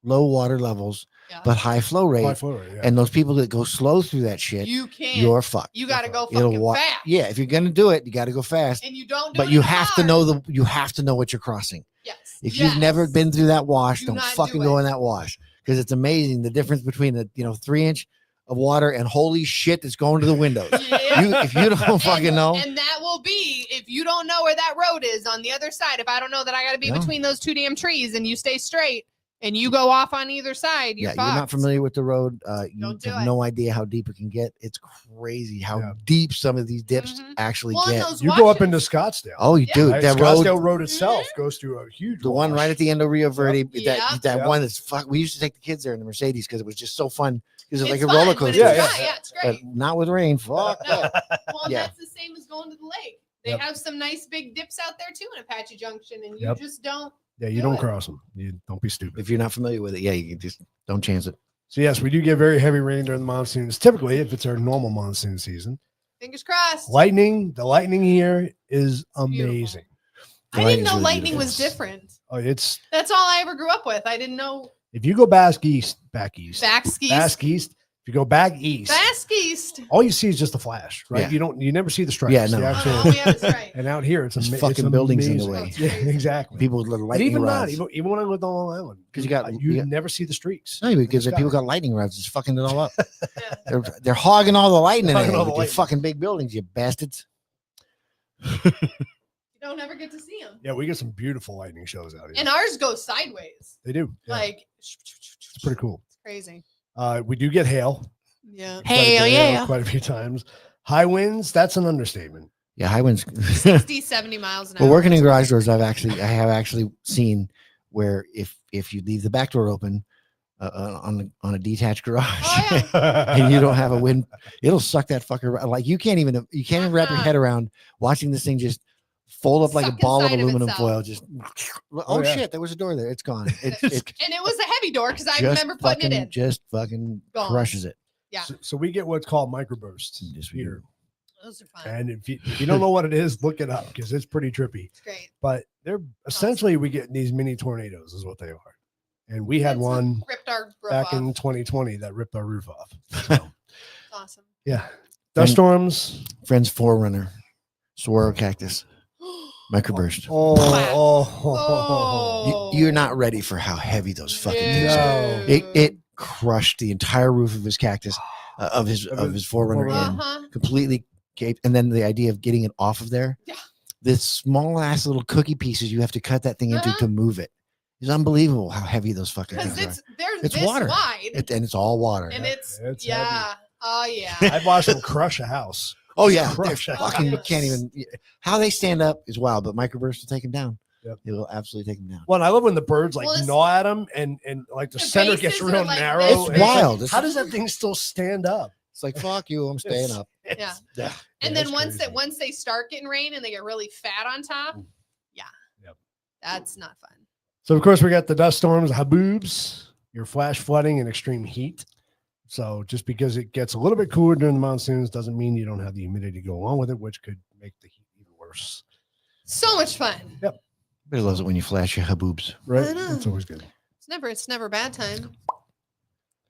water levels, Yeah. but high flow rate, High flow rate, yeah. and those people that go slow through that shit, You can't. you're fucked. You got to go It'll fucking wa- fast. Yeah, if you're gonna do it, you got to go fast. And you don't do But it you in a have to car. know you have to know what you're crossing. Yes. If you've never Yes. been through that wash, Do don't not fucking do go it. in that wash, because it's amazing the difference between the 3-inch of water and holy shit that's going to the windows. Yeah. If you don't fucking know, And that will be if you don't know where that road is on the other side. If I don't know that I got to be No. between those two damn trees and you stay straight and you go off on either side, you're you're not fucked. familiar with the road. You Don't do have it. no idea how deep it can get. It's crazy how Yeah. deep some of these dips Mhm. actually Well, and get. those You go up washes- into Scottsdale. Oh, you Yeah. do. Right? That Scottsdale road, Road itself goes through a huge the one wash. right at the end of Rio Verde, Yeah. that Yeah. one that's fuck. We used to take the kids there in the Mercedes because it was just so fun. Because it's like a fun roller when coaster. it's Yeah, dry. yeah. Yeah, it's But great. not with rain. Fuck. No. that. Well, and Yeah. that's the same as going to the lake. They Yep. have some nice big dips out there too in Apache Junction, and you Yep. just don't. Yeah, you Do don't it. cross them. You don't be stupid. If you're not familiar with it, yeah, you can just don't chance it. So yes, we do get very heavy rain during the monsoons. Typically, if it's our normal monsoon season, Fingers crossed. the lightning here is beautiful. amazing. I didn't Lightning's know really lightning beautiful. was different. Oh, it's That's all I ever grew up with. I didn't know if you go back east, back east. if you go back east, all you see is just a flash, right? Yeah. You never see the stripes. Yeah, the no. actual- Oh, yeah, that's right. and out here, it's There's amazing. fucking buildings in the way. It's Yeah, crazy. exactly. People with little But lightning even rods. not, even when I lived on Long Island, 'Cause you got- you you got- never see the streaks. No, because in the the people sky. got lightning rods, just fucking it all up. Yeah. They're hogging all the lightning in Hogging there all with the your lightning. fucking big buildings, you bastards. You don't ever get to see them. Yeah, we get some beautiful lightning shows out here. And ours go sideways. They do. Yeah, Like it's pretty cool. crazy. We do get hail. Yeah. Quite a bit, quite a few times. High winds, that's an understatement. Yeah, high winds. 60, 70 miles an hour. Well, working in garage doors, I have actually seen where if you leave the back door open on a detached garage Oh, and you don't have a wind, it'll suck that fucker. Like you can't even wrap your head around watching this thing just fold up like a Suck ball of inside of aluminum itself. foil. Just oh yeah. shit, there was a door there. It's gone. It And it was a heavy door because I just remember putting it in. Just fucking Gone. crushes it. Yeah. So we get what's called microbursts Yes, we here. Those are fun. And if you don't know what it is, look it up because it's pretty trippy. It's great. But they're essentially we get these mini tornadoes is what they are. And we had It's one ripped our roof back off. in 2020 that ripped our roof off. So, Awesome. yeah. Dust storms. Friends Forerunner, Saguaro cactus, microburst. Oh. You're not ready for how heavy those fucking things are. No. It crushed the entire roof of his cactus, of his Forerunner, Forerunner. in, Uh-huh. completely gaped. And then the idea of getting it off of there, Yeah. this small ass little cookie pieces you have to cut that thing into Uh-huh. to move it. It's unbelievable how heavy those fucking Because things are. they're It's this water. wide, And it's all water. and It's yeah. Oh yeah. I've watched them crush a house. Oh yeah, they're Crush it. fucking. You Yes. can't even. How they stand up is wild, but microbursts will take them down. Yep. It will absolutely take them down. Well, and I love when the birds like Well, it's- gnaw at them and like the The center gets bases are real like narrow. this It's and wild. like, It's- how does that thing still stand up? It's like fuck you, I'm staying up. Yeah. Yeah. And Yeah, then that's crazy. once they start getting rain and they get really fat on top, yeah. Yep. That's not fun. So of course we got the dust storms, haboobs, your flash flooding and extreme heat. So just because it gets a little bit cooler during the monsoons doesn't mean you don't have the humidity to go along with it, which could make the heat even worse. So much fun. Everybody loves it when you flash your haboobs. Right? I know. It's always good. It's never a bad time.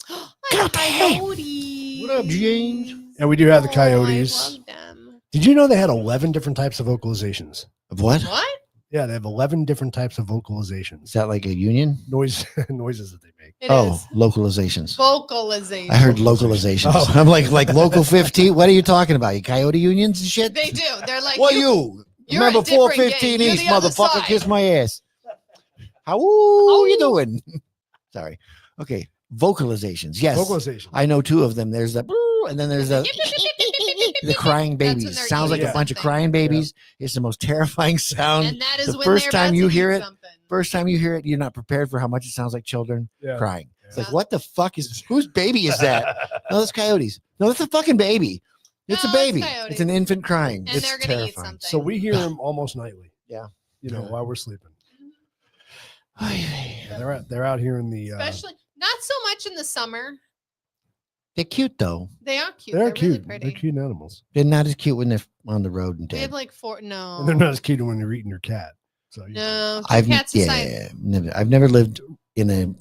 God damn. Coyote. What up, James? And we do have the I coyotes. love them. Did you know they had 11 different types of vocalizations? Of what? What? Yeah, they have 11 different types of Is vocalizations. that like a union? Noises that they make. It Oh, is localizations. vocalization. I heard localizations. Oh. I'm like local 15. What are you talking about? You coyote unions and shit? They do. They're like, What you, you? you're Remember a different 415 gang. You're East, the other motherfucker. side. Kiss my ass. How you doing? Sorry. Okay. Vocalizations. Yes. Vocalization. I know two of them. There's the boo, and then there's the crying That's when babies. they're Sounds like eating a bunch of something. crying babies. It's the most terrifying sound. And that is the when first they're time about you to hear eat it, something. First time you hear it, you're not prepared for how much it sounds like children Yeah. crying. It's like, Yeah. what the fuck is whose baby is that? No, that's coyotes. No, that's a fucking baby. It's No, a it's baby. coyotes. It's an infant crying. And It's they're gonna eat terrifying. something. So we hear them almost nightly. Yeah. You know, Yeah. while we're sleeping. Ay, Yeah, they're out here in the Especially not so much in the summer. they're cute though. They are cute. they're They're cute. really pretty. They're cute animals. They're not as cute when they're on the road and We have dead. like four. No. And they're not as cute when you're eating your cat. So you know. No. I've Cats aside. yeah, never. I've never lived in a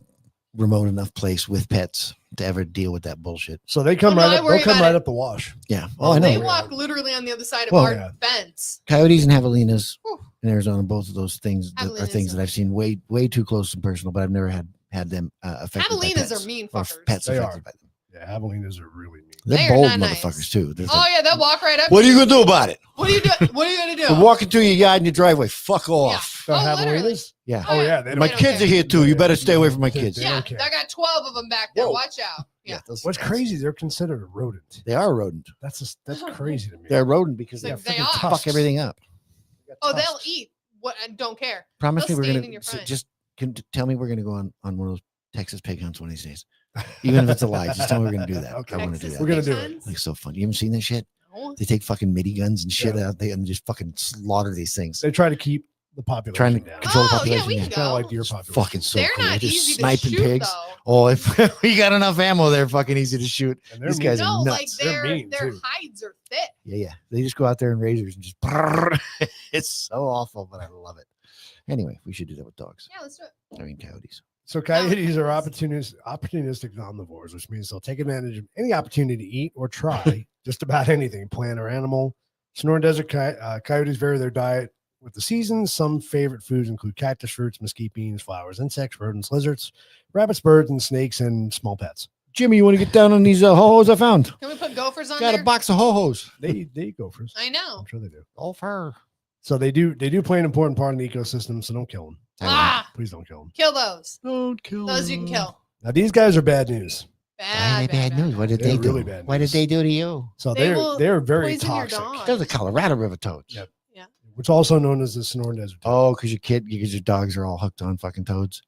remote enough place with pets to ever deal with that bullshit. So they come Oh, no, right I up, worry they'll come about right it. up the wash. Yeah. Oh, I They know. Yeah. walk literally on the other side of Well, our yeah. fence. Coyotes and javelinas Whew. in Arizona, both of those things are Javelinas things that are- I've seen way too close and personal, but I've never had them affected by Javelinas pets. are mean Or fuckers. pets They affected are. by them. Yeah, javelinas are really mean. They're They are bold not nice. motherfuckers too. They're Oh yeah, they'll walk right up. what are to you gonna do about it? What are you doing? What are you gonna do? We're walking through your yard in your driveway. Fuck off. So Oh, literally. javelinas? Yeah. Oh yeah, they My don't They kids care. are here too. You better stay away from my They- kids. they Yeah, don't care. I got 12 of them back there. Whoa. Watch out. Yeah. those- What's crazy? They're considered a rodent. They are a rodent. That's crazy to me. They're a rodent because Like, they they fucking are. fuck everything up. They got Oh, they'll tusks. eat what and don't care. Promise They'll me we're stand gonna in your so front. just tell me we're gonna go on one of those Texas pig hunts one of these days. Even if it's a lie, just tell me we're gonna do that. Okay. I want to do Texas that. We're gonna pig do it. hunts? Like so fun. You haven't seen that shit? No. They take fucking midi guns and shit Yeah. out there and just fucking slaughter these things. They try to keep the population Trying to down. control the Oh, yeah, population. we yeah. can Kind of go. like deer It's population. fucking so They're cool. not They're easy to sniping shoot, pigs. though. Oh, if we got enough ammo, they're fucking easy to shoot. And they're These mean. guys are No, like nuts. They're their mean, too. hides are thick. Yeah. They just go out there in razors and just. It's so awful, but I love it. Anyway, we should do that with dogs. Yeah, let's do it. I mean, coyotes. So coyotes are opportunistic omnivores, which means they'll take advantage of any opportunity to eat or try just about anything, plant or animal. Sonoran Desert coyotes vary their diet with the seasons. Some favorite foods include cactus fruits, mesquite beans, flowers, insects, rodents, lizards, rabbits, birds, and snakes, and small pets. Jimmy, you want to get down on these ho-hos I found? Can we put gophers on Got there? a box of ho-hos. They eat gophers. I know. I'm sure they do. Gopher. So they do play an important part in the ecosystem. So don't kill them. Ah, Please don't kill them. kill those. Don't kill Those you can kill. Now these guys are bad news. Why are they bad news? What did They're they do? really bad What did news. they do to you? So They they're will they're very poison your toxic. dog. Those are Colorado River toads. Yep. Yeah. Which is also known as the Sonoran Desert. Toad. Oh, because your dogs are all hooked on fucking toads.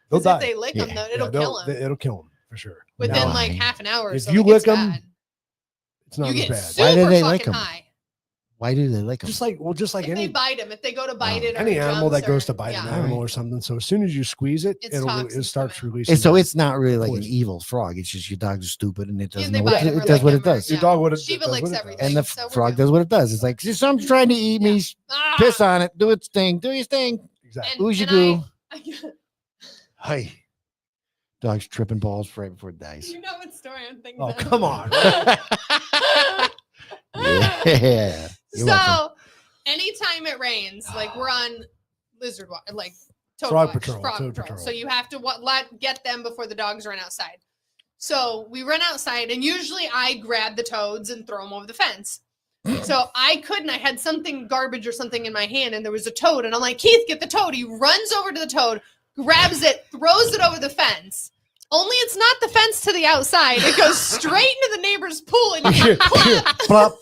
They'll 'Cause die. if they lick them, Yeah. it'll kill them. It'll kill them for sure. Within Now, like Why? half an hour. if so you it gets lick 'em, bad. it's not You as get bad. super Why do they fucking like 'em? high. Why do they like them? Just like If they bite them, if they go to bite it, or any it animal that jumps goes or- to bite an yeah. animal or something. So as soon as you squeeze it, It's it toxins starts coming out. releasing. And so that. it's not really like an Poison. evil frog. It's just your dogs are stupid and it doesn't they know what bite 'em it or does. lick What 'em it or- does. Your yeah. dog would Shiva licks everything. And the so we're frog good. does what it does. It's like something's trying to eat me. Ah! Piss on it. Do its thing. Do your thing. Exactly. Who's you and do? Hey. Dog's tripping balls right before it dies. You know what story I'm thinking Oh of. come on. Yeah. You're welcome. So anytime it rains, like we're on lizard watch, like toad Frog watch, patrol, frog toad patrol. patrol. So you have to get them before the dogs run outside. So we run outside, and usually I grab the toads and throw them over the fence. So I couldn't. I had something garbage or something in my hand, and there was a toad, and I'm like, Keith, get the toad. He runs over to the toad, grabs it, throws it over the fence. Only it's not the fence to the outside. It goes straight into the neighbor's pool and you Plop.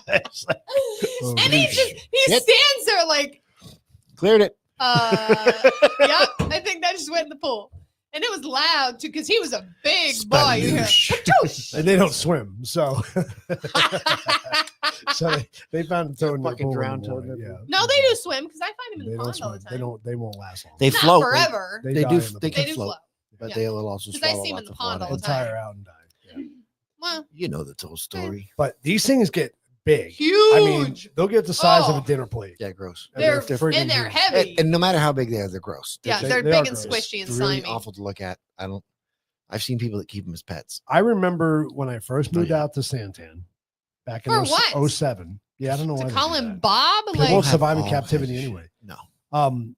and he stands there like, Cleared it. yep, I think that just went in the pool. And it was loud too, because he was a big boy. You hear, And they don't swim, so so they found a toad in their Fucking pool. drowned in the toad in morning, their yeah. pool. no, they do swim because I find them in They the don't pond all swim. the time. They won't last long. They Not float. forever. They They die do. in the They pool. can do float, float. but Yeah. they'll also 'Cause I swallow see 'em lots in the of pond water. all the They'll time. tire out and die. Yeah. Well, You know the whole story. But these things get big. huge. I mean, they'll get the size of Oh. a dinner plate. Yeah, gross. And they're freaking and they're huge. heavy. And no matter how big they are, they're gross. yeah, they- they're they big are and gross. squishy and It's really slimy. awful to look at. I've seen people that keep them as pets. I remember when I first moved yeah. out to Santan back in For what? 07. Yeah, I don't know why To they call do him that. Bob, They like won't have survive in all kinds of captivity shit. anyway. No. no,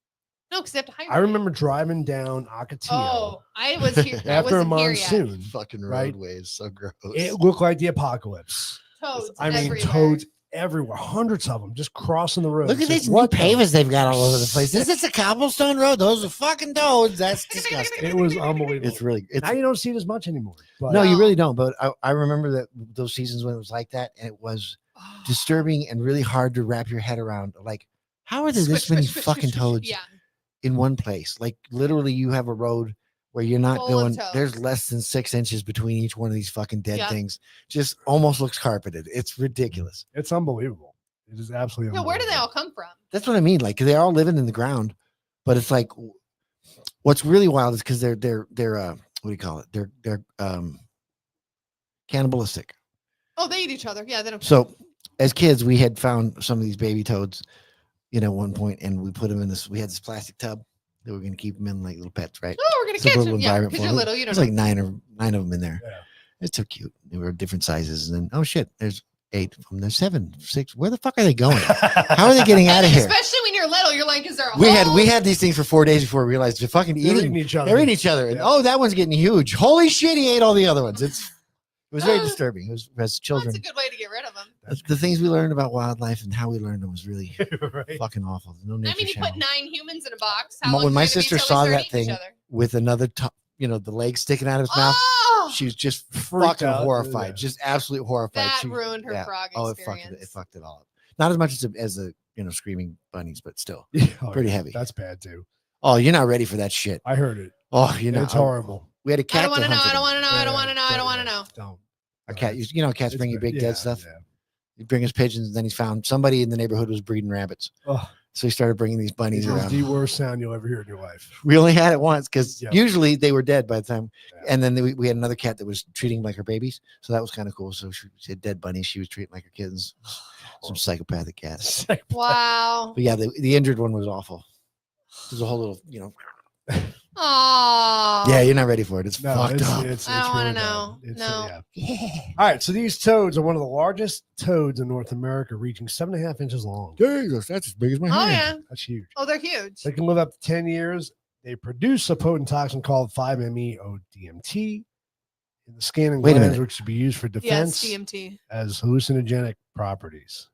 because they have to hire. I remember driving down Ocotillo Oh, I was here. I after a wasn't here yet. monsoon. Fucking Right? roadways, so gross. It looked like the apocalypse. Toads. I mean, everywhere. toads everywhere, hundreds of them just crossing the road. Look at It's like, these new what the- pavers they've got all over the place. This is a cobblestone road. Those are fucking toads. That's disgusting. It was unbelievable. It's really. now you don't see it as much anymore. But No, you No. really don't. But I remember that those seasons when it was like that, and it was disturbing and really hard to wrap your head around. Like, how are there Squish, this many squish, squish, fucking squish, squish. toads Yeah. in one place? Like, literally, you have a road where you're not Full of going. There's toads. less than 6 inches between each one of these fucking dead Yeah. things. Just almost looks carpeted. It's ridiculous. it's unbelievable. It is absolutely Yeah, where do they all unbelievable. come from? That's what I mean. Like, they're all living in the ground, but it's like, what's really wild is because they're what do you call it? They're cannibalistic. Oh, they eat each other. Yeah, they don't. So as kids, we had found some of these baby toads, at one point, and we put them in this. We had this plastic tub that we are going to keep them in like little pets, right? Oh, we're gonna It's a catch little them. Yeah, environment because for you're 'em. little. You don't There's know. like nine of them in there. Yeah. It's so cute. They were different sizes, and then oh shit, there's 8 of them. There's 7, 6. Where the fuck are they going? How are they getting out of here? Especially when you're little, you're like, is there a We hole? had these things for 4 days before we realized they're fucking They're eating. eating each other. They're eating each other. And Yeah. oh, that one's getting huge. Holy shit, he ate all the other ones. It was very disturbing. It was as children. That's a good way to get rid of them. The things we learned about wildlife and how we learned them was really right. fucking awful. No I nature mean, you channel. put 9 humans in a box. When How long my is it gonna be sister till saw they start that eating each thing, other? with another top, the leg sticking out of his mouth. Oh, She was just Freaked fucking out, horrified, yeah. just absolutely horrified. that She- ruined her yeah. frog Oh, experience. it fucked it all up. Not as much as the screaming bunnies, but still Oh, pretty yeah, heavy. That's bad too. Oh, you're not ready for that shit. I heard it. Oh, you're not. It's horrible. We had a I cat. don't want to that know. I hunted don't them. want to know. I don't want to know. I don't want to know. Don't. A cat. Cats It's bring you bad. big Yeah, dead stuff. yeah. You bring us pigeons, and then he found somebody in the neighborhood was breeding rabbits. Oh, So he started bringing these bunnies it is around. the worst sound you'll ever hear in your life. We only had it once because Yeah. usually they were dead by the time. Yeah. And then we had another cat that was treating them like her babies. So that was kind of cool. So she had dead bunnies. She was treating like her kittens. Some psychopathic cats. Wow. But yeah, the injured one was awful. There's a whole little, Oh. yeah, you're not ready for it. It's No, fucked up. It's I don't wanna really bad. know. It's, No. yeah. All right. So these toads are one of the largest toads in North America, reaching 7.5 inches long. Dang, that's as big as my Oh hand. yeah. That's huge. Oh, they're huge. They can live up to 10 years. They produce a potent toxin called 5-MeO-DMT in the skin and Wait a glands, minute. which should be used for Yes, defense DMT. as hallucinogenic properties.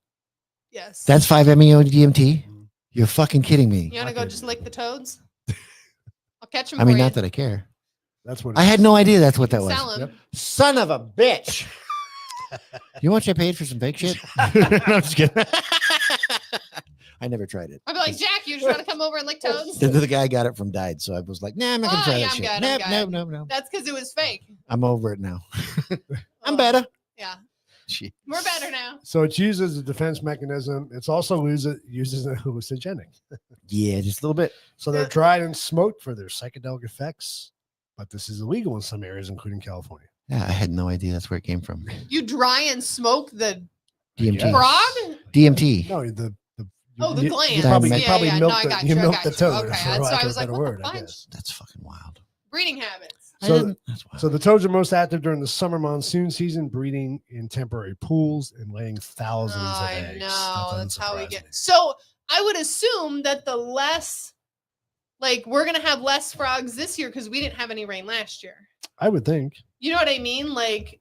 Yes. That's 5-MeO-DMT? Mhm. You're fucking kidding me. You want to go Okay. just lick the toads? I'll catch them. I mean, for not you. that I care. That's what it I had is. no idea that's what that was. Sell 'em. Yep. Son of a bitch. You know how much I paid for some fake shit? No, I'm just kidding. I never tried it. I'd be like, Jack, you just want to come over and lick toads? The guy got it from Died, so I was like, nah, I'm not gonna Oh, try yeah, that I'm shit. good, I'm Nope, good. nope, no. That's because it was fake. I'm over it now. I'm Oh, better. Yeah, Shit. we're better now. So it's used as a defense mechanism. It's also used as a hallucinogenic. Yeah, just a little bit. So they're dried and smoked for their psychedelic effects, but this is illegal in some areas, including California. Yeah, I had no idea that's where it came from. You dry and smoke the DMT. Yes. frog? DMT. No, the Oh, the you glands. probably, Yeah, you probably yeah, no, milk I the, got you you, I milk got the you. toad. Okay, for that's lack why I of was a like, better what the word, I fudge? guess. That's fucking wild. Breeding habits. So That's wild. So the toads are most active during the summer monsoon season, breeding in temporary pools and laying thousands of I eggs. know. That That's how we doesn't get. surprise So I would assume that the less, like, we're gonna have less frogs this year because we didn't have any rain last year. me. I would think. You know what I mean? Like,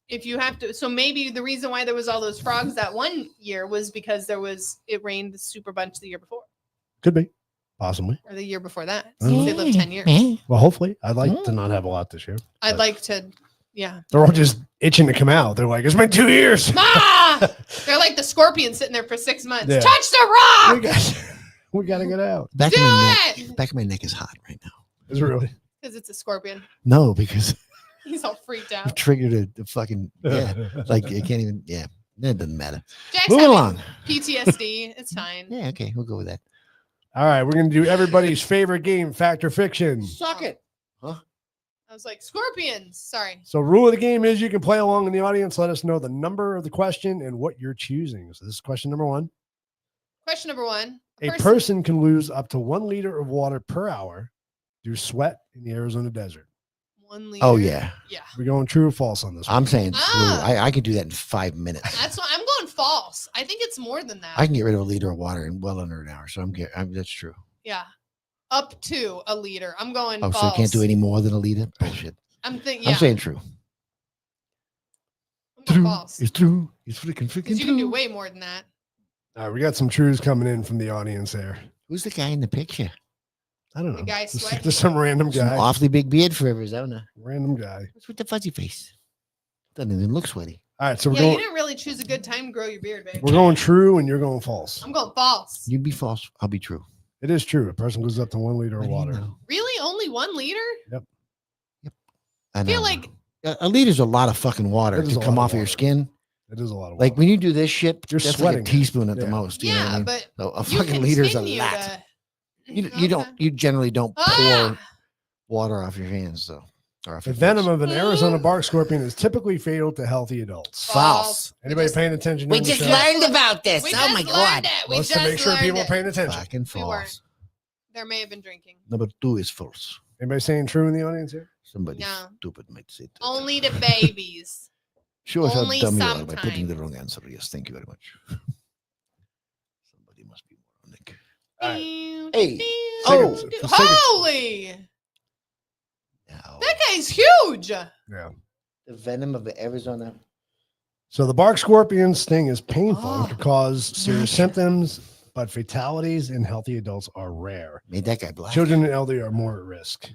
if you have to, so maybe the reason why there was all those frogs that one year was because it rained super bunch the year before. Could be. Possibly. or the year before that. Mhm. Since they lived 10 years. Well, hopefully. I'd like to not have a lot this year. I'd but like to, yeah. They're all just itching to come out. They're like, it's been 2 years. Ah! They're like the scorpion sitting there for 6 months. Yeah. Touch the we, rock! got, we gotta get out. Back Do of my it! neck. Back of my neck is hot right now. It's really. Because it's a scorpion. No, because He's all freaked I've out. triggered a fucking like I can't even. Yeah, it doesn't matter. Jack's Moving having along. PTSD. It's fine. Yeah, okay, we'll go with that. All right, we're gonna do everybody's favorite game, fact or fiction. Suck it. I was like, scorpions. Sorry. So, rule of the game is you can play along in the audience. Let us know the number of the question and what you're choosing. So, this is question number 1. Question number 1. A person can lose up to 1 liter of water per hour through sweat in the Arizona desert. 1 liter. Oh yeah, Yeah. We're going true or false on this one. I'm saying true. Ah. I can do that in 5 minutes. That's why I'm going false. I think it's more than that. I can get rid of a liter of water in well under an hour. So that's true. Yeah. Up to a liter. I'm going Oh, false. so I can't do any more than a liter? Bullshit. I'm thinking, yeah. I'm saying true. I'm going True. false. It's true. It's freaking Because you can do true. way more than that. All right, we got some truths coming in from the audience there. Who's the guy in the picture? I don't know. The guy Just, sweating. just some random Some guy. awfully big beard for Arizona. Random guy. What's with the fuzzy face? Doesn't even look sweaty. All right, so we're Yeah, you going. didn't really choose a good time to grow your beard, babe. We're going true, and you're going false. I'm going false. You be false. I'll be true. It is true. A person goes up to 1 liter How of do you water. know? Really? Only 1 liter? I feel know. like- a liter's a lot of fucking water It is to a come lot off of of your water. skin. It is a lot of Like water. when you do this shit, You're that's sweating like it. a teaspoon at the Yeah. most. You know what Yeah, I mean? but So a you fucking can liter's a continue lot. to- You don't. Okay. You generally don't pour Ah! water off your hands, though. Or off The your venom face. of an Arizona bark scorpion is typically fatal to healthy adults. False. Anybody just- paying attention? We during the just show? learned about this. We Oh just my learned god. it. We Let's just to make sure learned people are it. paying attention. Fucking We weren't. false. There may have been drinking. Number 2 is false. Anybody saying true in the audience here? Somebody No. stupid might say that. Only to babies. Show us how only dumb you are by picking the sometimes. wrong answer. Yes, thank you very much. Somebody must be moronic. All right. Hey. Oh. Holy! Now, That guy's huge. Yeah. the venom of the Arizona. So the bark scorpion sting is painful and Oh, can cause serious gotcha. symptoms, but fatalities in healthy adults are rare. Made that guy black. Children and elderly are more at risk.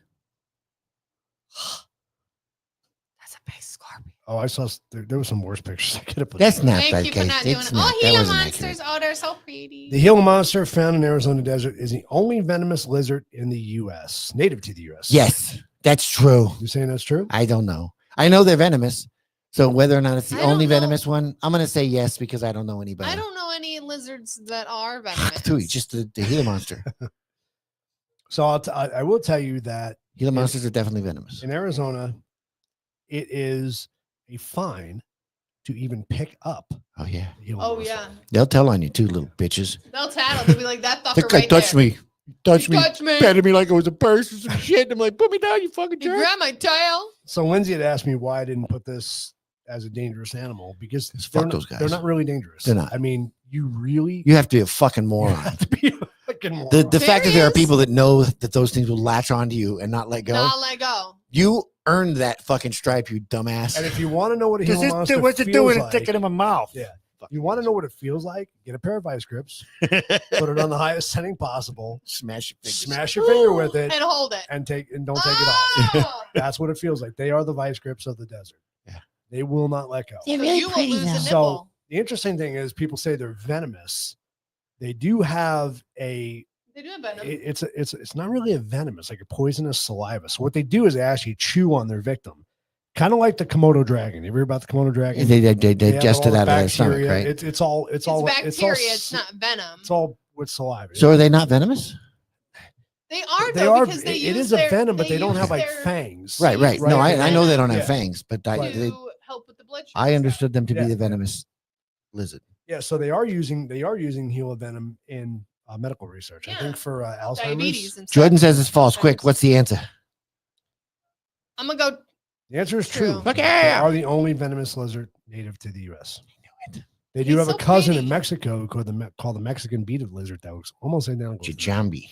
That's a big scorpion. Oh, I saw there was some worse pictures. I could have put. That's not Thank that you for guy. not doing It's it. not, Oh, that Gila wasn't monsters. accurate. Oh, they're so pretty. The Gila monster found in Arizona desert is the only venomous lizard in the U.S. native to the U.S. Yes, that's true. You saying that's true? I don't know. I know they're venomous. So whether or not it's the I don't only know. venomous one, I'm gonna say yes because I don't know anybody. I don't know any lizards that are venomous. Tui, just the Gila monster. So I will tell you that Gila monsters are definitely venomous. in Arizona, it is a fine to even pick up. Oh yeah, the Gila Oh monster. yeah, they'll tell on you too, little bitches. they'll tattle. They'll be like that fucker That guy right touched there. me. Touched me. Touch me. Patted me like I was a purse or some shit. I'm like, put me down, you fucking You jerk. grab my tail. So Lindsay had asked me why I didn't put this as a dangerous animal because Just they're fuck not, those guys. they're not really dangerous. They're not. I mean, you really You have to be a fucking moron. have to be a fucking moron. The fact that there are Serious? people that know that those things will latch onto you and not let go. Not let go. You earned that fucking stripe, you dumbass. And if you want to know what a Gila monster what's it feels doing? like, It's sticking in my mouth. Yeah. You want to know what it feels like? Get a pair of vice grips, put it on the highest setting possible, Smash your fingers. smash your finger with it, And hold it. and don't take it off. Oh! That's what it feels like. They are the vice grips of the desert. Yeah. They will not let go. They're So really you will pretty, lose a though. nipple. So the interesting thing is people say they're venomous. They do have They do have venom. it's not really a venom. It's like a poisonous saliva. So what they do is they actually chew on their victim. Kind of like the Komodo dragon. You ever heard about the Komodo dragon? They They digested have all out the of their stomach, bacteria. right? It's all it's bacteria. It's s- not venom. It's all with saliva. So are they not venomous? They are they though are. because they It use is a their- venom, but they don't use have like their- fangs. Right, right. No, Right. I know they don't have Yeah. fangs, but to they, help with the blood sugar. I understood them to Yeah. be the venomous lizard. Yeah. So they are using Gila venom in medical research. I Yeah. think for Alzheimer's. Diabetes and stuff. Jordan says it's false. Quick, what's the answer? I'm gonna go. The answer is true. True. Fuck They yeah. are the only venomous lizard native to the U.S. They do He's have so a cousin pretty. in Mexico called the Mexican beaded lizard that looks almost identical. to Jajambi.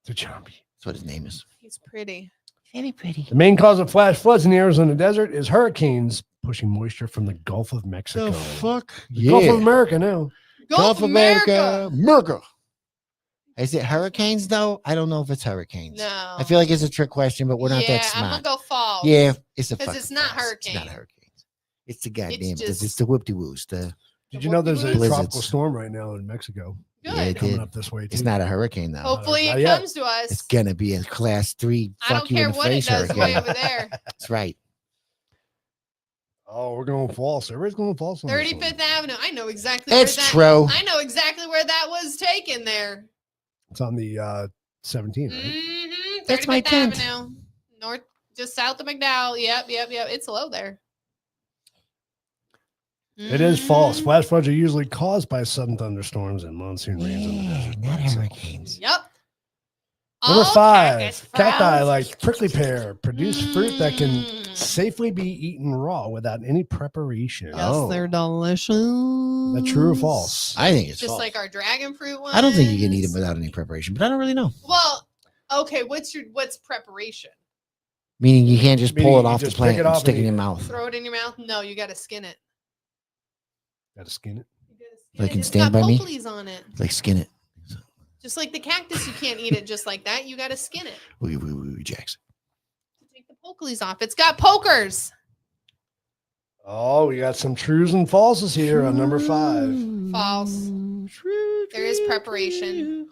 the zombie. That's what his name is. He's pretty. Very pretty. The main cause of flash floods in the Arizona desert is hurricanes pushing moisture from the Gulf of Mexico. The fuck? The Gulf of America now. Gulf America. America. Is it hurricanes though? I don't know if it's hurricanes. No. I feel like it's a trick question, but we're not that I'm smart. gonna go false. Yeah, it's a because fucking it's not false. It's not hurricane. hurricanes. It's the goddamn. It's just- the whoop-de-woos. The Did you know there's a Blizzards. tropical storm right now in Mexico Good. Yeah, it coming did. up this way too? It's not a hurricane though. Hopefully Not it yet. comes to us. It's gonna be a class 3. I don't Fuck you care in the what it face does way hurricane. over there. That's right. Oh, we're going false. Everybody's going false. on this one. 35th Avenue. I know exactly. It's where that, true. I know exactly where that was taken there. It's on the 17th, right? Mm-hmm. That's my 35th tent. Avenue, north, just south of McDowell. Yep. It's low there. It is false. Mhm. Flash floods are usually caused by sudden thunderstorms and monsoon rains in the Yeah, desert. not So- hurricanes. Yep. Number All 5, cactus cacti flowers. like prickly pear produce fruit that can Mm. safely be eaten raw without any preparation. Yes, Oh. they're delicious. Is that true or false? I think it's Just false. like our dragon fruit ones. I don't think you can eat them without any preparation, but I don't really know. Well, okay. What's preparation? Meaning you can't just Meaning pull it you off the just pick plant it and off stick and it in eat your it. mouth. Throw it in your mouth? No, you got to skin it. Got to skin it. You gotta skin Like it. in It's Stand got By Me? pokleys on it. Like skin it. Just like the cactus, you can't eat it just like that. You got to skin it Wee, Jackson. to take the pokleys off. It's got pokers. Oh, we got some trues and falses here on number 5. False. There is preparation.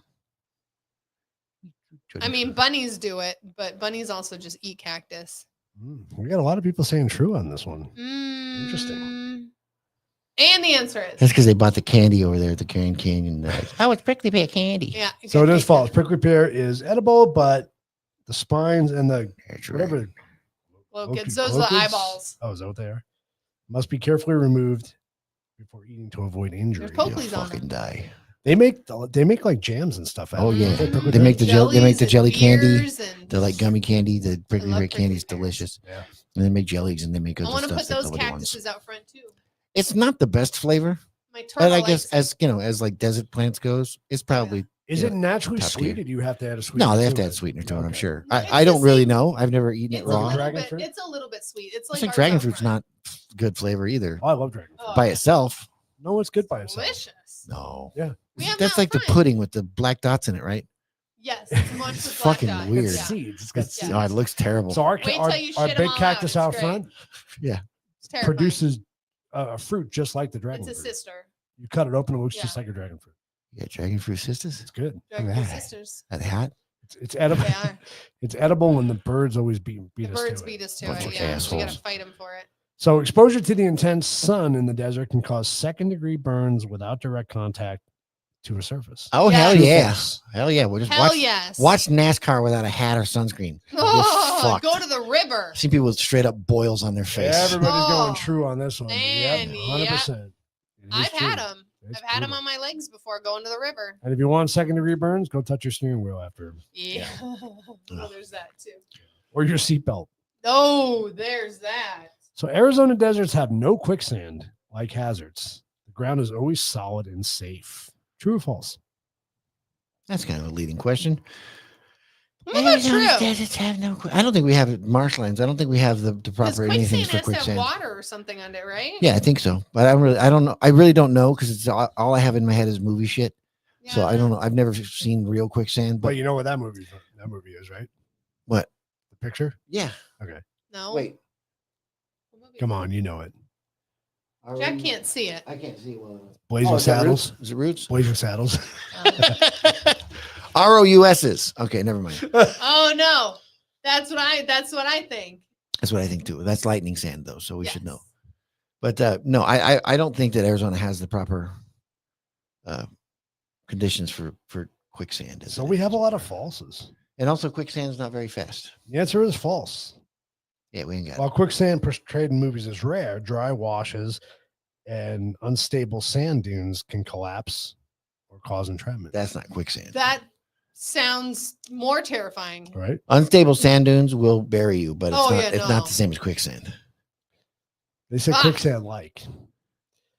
I mean, bunnies do it, but bunnies also just eat cactus. We got a lot of people saying true on this one. Interesting. And the answer is That's because they bought the candy over there at the Grand Canyon. They're like, oh, it's prickly pear candy. yeah. you So it gotta is take false. Prickly pear is edible, but the spines and the That's right. whatever. Locusts, those are the locusts? eyeballs. Oh, is that what they are? Must be carefully removed before eating to avoid injury. There's You'll Pokleys on fucking them. die. They make like jams and stuff. out Oh of it. yeah, They prickly they pear? make the they make the Jellies jelly and candy. beers and- They're like gummy candy. The prickly love pear prickly candy is pears. delicious. Yeah. And they make jellies and they make I other want to stuff. put that those nobody wants. cactuses out front too. It's not the best flavor, My turtle but I guess likes it. as like desert plants goes, it's probably Is Yeah, it naturally top sweet, tier. or do you have to add a sweetener? no. They have to to add it? sweetener to it. I'm Okay. sure. It's I don't the really same- know. I've never eaten It's it a raw. little Dragon bit. fruit? It's a little bit sweet. It's I like think ours dragon out fruit's front. not good flavor either Oh, I love dragon fruit. Oh, by itself. No, it's good by itself. delicious. No, Yeah. We have that's them like out the front. pudding with the black dots in it, right? Yes, it's much It's with black fucking dye. weird. It's Yeah. seeds. It's got It's, seeds. oh, it looks terrible. So our, Wait till our, you our shit 'em big all out. cactus It's out great. front It's terrifying. produces a fruit just like the dragon It's a fruit. sister. You cut it open, it looks Yeah. just like a dragon fruit. Yeah, dragon fruit sisters. It's good. Dragon Alright. fruit sisters. Are they hot? It's edible. They are. It's edible, and the birds always beat The us birds to beat it. us to Bunch it. of Yeah, we assholes. gotta fight them for it. So exposure to the intense sun in the desert can cause second-degree burns without direct contact to a surface. Oh Yeah. hell True yeah, false. hell yeah! We'll just Hell watch yes. watch NASCAR without a hat or sunscreen. Oh, fucked. go to the river. I've seen people with straight up boils on their face. Everybody's Oh. going true on this one. Man, Yep, 100%. It is I've had true. them. It's I've had them brutal. on my legs before going to the river. And if you want second-degree burns, go touch your steering wheel after, Yeah. Oh, there's that too. or your seatbelt. Oh, there's that. So Arizona deserts have no quicksand like hazards. The ground is always solid and safe. True or false? That's kind of a leading question. Well, that's Arizona true. deserts have no I don't think we have marshlands. I don't think we have the Because proper anything quicksand for has to have quicksand. water or something on it, right? Yeah, I think so. But I don't know. I really don't know because it's all I have in my head is movie shit. So I don't know. I've never seen real quicksand. But But you know what that movie is, right? what? The picture? Yeah. No. Wait. What movie? Come on, you know it. Jack can't see it. I can't see one. Blazing is that Saddles. Roots? Is it Roots? Blazing Saddles. ROUSs. Okay, never mind. Oh no. That's what I think. That's what I think too. That's lightning sand though, so we should know. Yes. But no, I don't think that Arizona has the proper conditions for quicksand. So we have a lot of falses. And also quicksand is not very fast. The answer is false. Yeah, we ain't got While it. quicksand portrayed in movies is rare, dry washes and unstable sand dunes can collapse or cause entrapment. That's not quicksand. That sounds more terrifying. Right? Unstable sand dunes will bury you, but it's Oh, not yeah, it's no. not the same as quicksand. They say Ah. quicksand like.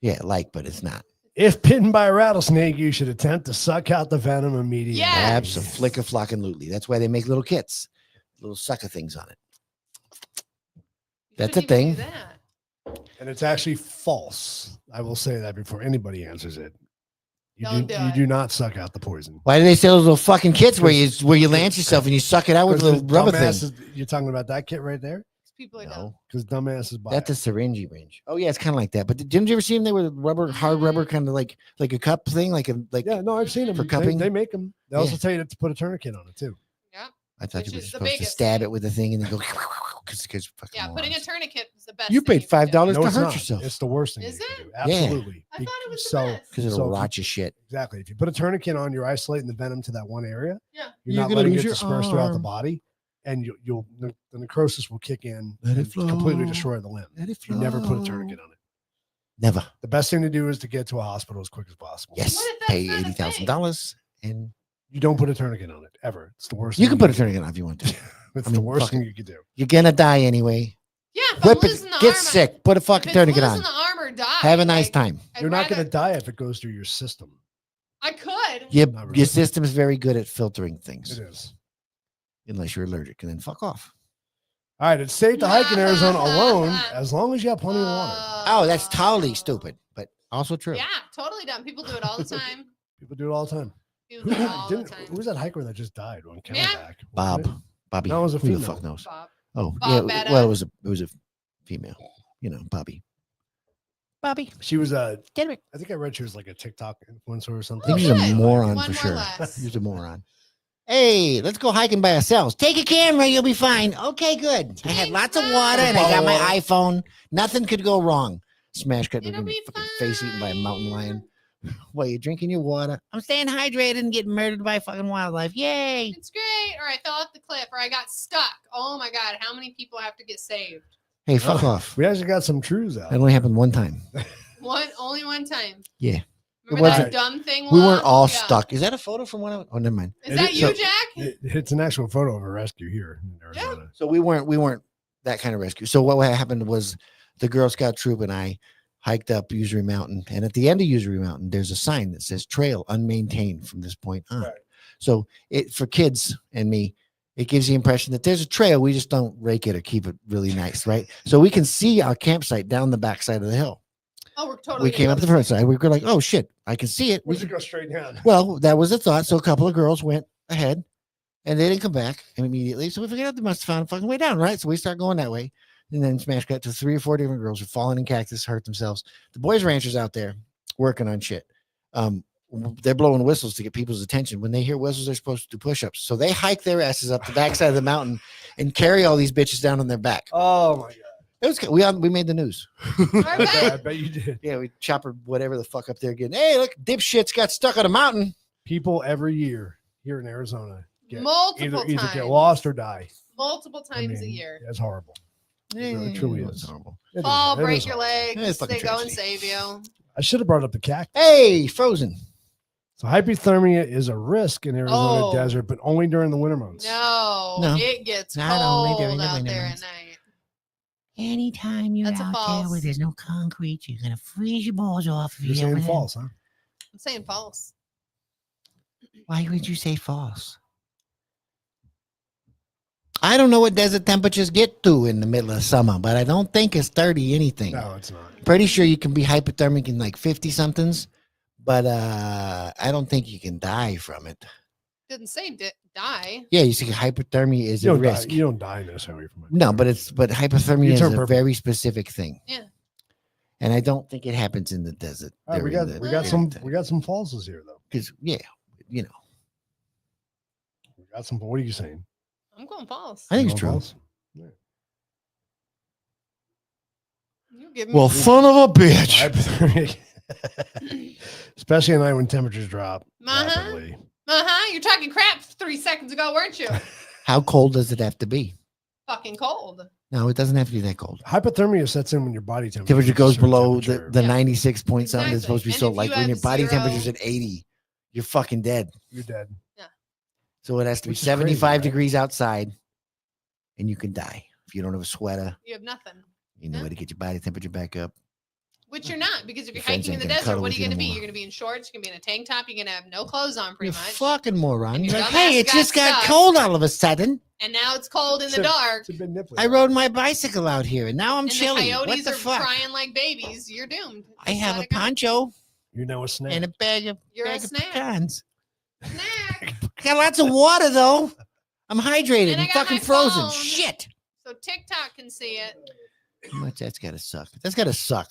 Yeah, but it's not. If bitten by a rattlesnake, you should attempt to suck out the venom immediately. Yeah. Absolutely. That's why they make little kits, little sucker things on it. You That's a shouldn't even do thing. that. And it's actually false. I will say that before anybody answers it. You do not suck out the poison. Why do they sell those little fucking kits where you lance yourself and you suck it out with a little rubber thing? You're talking about that kit right there? People are dumb. No, Because dumbasses buy that's it. a syringe range. Oh yeah, it's kind of like that. But didn't you ever see them? They were rubber, hard rubber, kind of like a cup thing, Yeah, no, I've seen them for They- cupping. They make them. They also Yeah. tell you to put a tourniquet on it too. Yeah. I thought Which you were is the supposed to biggest stab thing. it with the thing and then go because Yeah, putting a tourniquet is the best. You thing paid can do. $5 No, to it's hurt not. yourself It's the worst thing. Is you can it? do. Absolutely. I thought it was the So- best. because it'll So if rot your shit. Exactly. If you put a tourniquet on, you're isolating the venom to that one area. Yeah. You're You're not gonna letting lose it your disperse throughout the arm. body, and the necrosis will kick in Let it and completely flow. destroy the limb. Let it You never put a flow. tourniquet on it. Never. The best thing to do is to get to a hospital as quick as possible. Yes. What if that's Pay not a $80,000 and You don't put a tourniquet on it ever. It's the worst. you thing can put a do. tourniquet on if you want to. It's I the mean, worst fuck thing it. you could do. You're gonna die anyway. Yeah, if Whip I'm it. losing the Get arm, sick. Put a if fucking it's tourniquet losing on. the arm or die. Have a nice like, time. I'd You're not going rather- to die if it goes through your system. I could. Your, Not really. your system is very good at filtering things, It is. unless you're allergic, and then fuck off. All right. It's safe to hike in Arizona alone as long as you have plenty of water. Oh, that's totally stupid, but also true. Yeah, totally dumb. People do it all the time. People do it all the time. People do it all the time. Who was that hiker that just died on Yeah. Camelback? Bob, Bobby. No, it was a Who the female. fuck knows? Bob. Oh, Bob yeah. Bada. Well, it was a female. You know, Bobby. Bobby. She was a. Get it. I think I read she was like a TikTok influencer or I something. think she's a good. moron One for more sure. less. She's a moron. Hey, let's go hiking by ourselves. Take a camera, you'll be fine. Okay, good. I had Thanks, lots of Mom. water and I got my Water. iPhone. Nothing could go wrong. Smash cut. It'll be Fucking face eaten by a mountain lion. fine. While you're drinking your water. I'm staying hydrated and getting murdered by fucking wildlife. Yay. It's great. Or I fell off the cliff, or I got stuck. Oh my god, how many people have to get saved? Hey, fuck off. We actually got some truths out. That only happened one time. Only one time. Yeah. Remember that wasn't- dumb thing? We weren't Lon? all Yeah. stuck. Is that a photo from one of Oh, never mind. Is It that is- you, so- Jack? It's an actual photo of a rescue here in Arizona. So we weren't that kind of rescue. So what happened was the Girl Scout troop and I hiked up Usury Mountain, and at the end of Usury Mountain, there's a sign that says "Trail unmaintained from this point on." Right. So it for kids and me, it gives the impression that there's a trail. We just don't rake it or keep it really nice, right? So we can see our campsite down the backside of the hill. Oh, we're totally. We came up the front side. We were like, "Oh shit, I can see it." We We should go straight down. Well, that was the thought. So a couple of girls went ahead and they didn't come back immediately. So we figured out they must have found a fucking way down, right? So we start going that way. And then smash cut to 3 or 4 different girls who fallen in cactus, hurt themselves. The boys ranchers out there working on shit. They're blowing whistles to get people's attention. When they hear whistles, they're supposed to do push-ups. So they hike their asses up the backside of the mountain and carry all these bitches down on their back. Oh my god! It was we made the news. I bet you did. Yeah, we chopper whatever the fuck up there again. Hey, look, dipshits got stuck on a mountain. People every year here in Arizona get multiple either times. get lost or die. Multiple I times a mean, year. It's horrible. It truly is. horrible. It is- Fall, it break is your horrible. legs. Yeah, it's fucking They go and tragedy. save you. I should have brought up the cactus. Hey, frozen. So hypothermia is a risk in Arizona Oh. desert, but only during the winter months. No, No. it gets Not only cold during the out winter there months. at night. Anytime you're That's a out there false. where there's no concrete, you're gonna freeze your balls off. If You're you saying ever- false, huh? I'm saying false. Why would you say false? I don't know what desert temperatures get to in the middle of summer, but I don't think it's 30 anything. No, it's not. Pretty sure you can be hypothermic in like 50 somethings, but I don't think you can die from it. Didn't say die. Yeah, you see, hypothermia is You a don't die. risk. You don't die necessarily from it. No, but hypothermia You is turn a purple. very specific thing. Yeah. And I don't think it happens in the desert. All right, we got some falses here though. because you know, We got some. What are you saying? I'm going false. I think You it's going true. false? You give me. Well, son of a bitch. Hypothermia, especially at night when temperatures drop Uh-huh. rapidly. You're talking crap 3 seconds ago, weren't you? How cold does it have to be? Fucking cold. No, it doesn't have to be that cold. Hypothermia sets in when your body temperature Temperature goes certain below the, temperature. the Yeah. 96 point something. It's supposed to be Exactly. so And if like you when your have body 0 temperature's at 80, you're fucking dead. You're dead. So it has to be Which is crazy, 75 right? degrees outside and you can die. If you don't have a sweater, You have nothing. you know Yeah. where to get your body temperature back up. Which you're not, because if Your you're friends hiking in ain't the gonna desert, cuddle what are with you you going to no be? more. You're going to be in shorts. You're going to be in a tank top. You're going to have no clothes on, pretty You much. fucking moron. And You're your like, dumbass hey, it got just got stuck. cold all of a sudden. And now it's cold in the It's a- dark. It's a bit nipply. I rode my bicycle out here and now I'm And chilly. the What coyotes the are fuck? crying like babies. You're doomed. I Just have let a it go. poncho. You're now a snack. and a bag of You're a bag of snack. pecans. Snack. I got lots of water though. I'm hydrated And I and got fucking my frozen. phone. Shit. So TikTok can see it. How much that's gotta suck. That's gotta suck.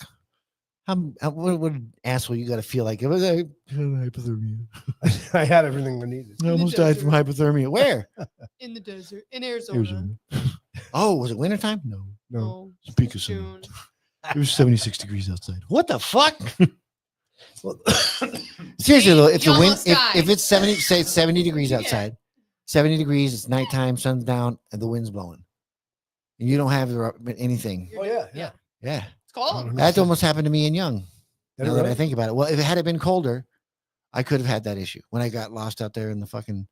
What an asshole you gotta feel like. I had hypothermia. I had everything we needed. I almost died from hypothermia. Where? In the desert. In Arizona. Oh, was it wintertime? No. No. Oh, It's peak of June. summer. It was 76 degrees outside. What the fuck? Well, Seriously though, if You the wind almost if died. it's 70, say it's 70 degrees Yeah. outside, 70 degrees, it's nighttime, sun's down, and the wind's blowing. And you don't have anything. oh yeah, yeah. Yeah. It's cold. That almost happened to me in Young. Did it Now that I really? think about it. Well, if it had been colder, I could have had that issue when I got lost out there in the fucking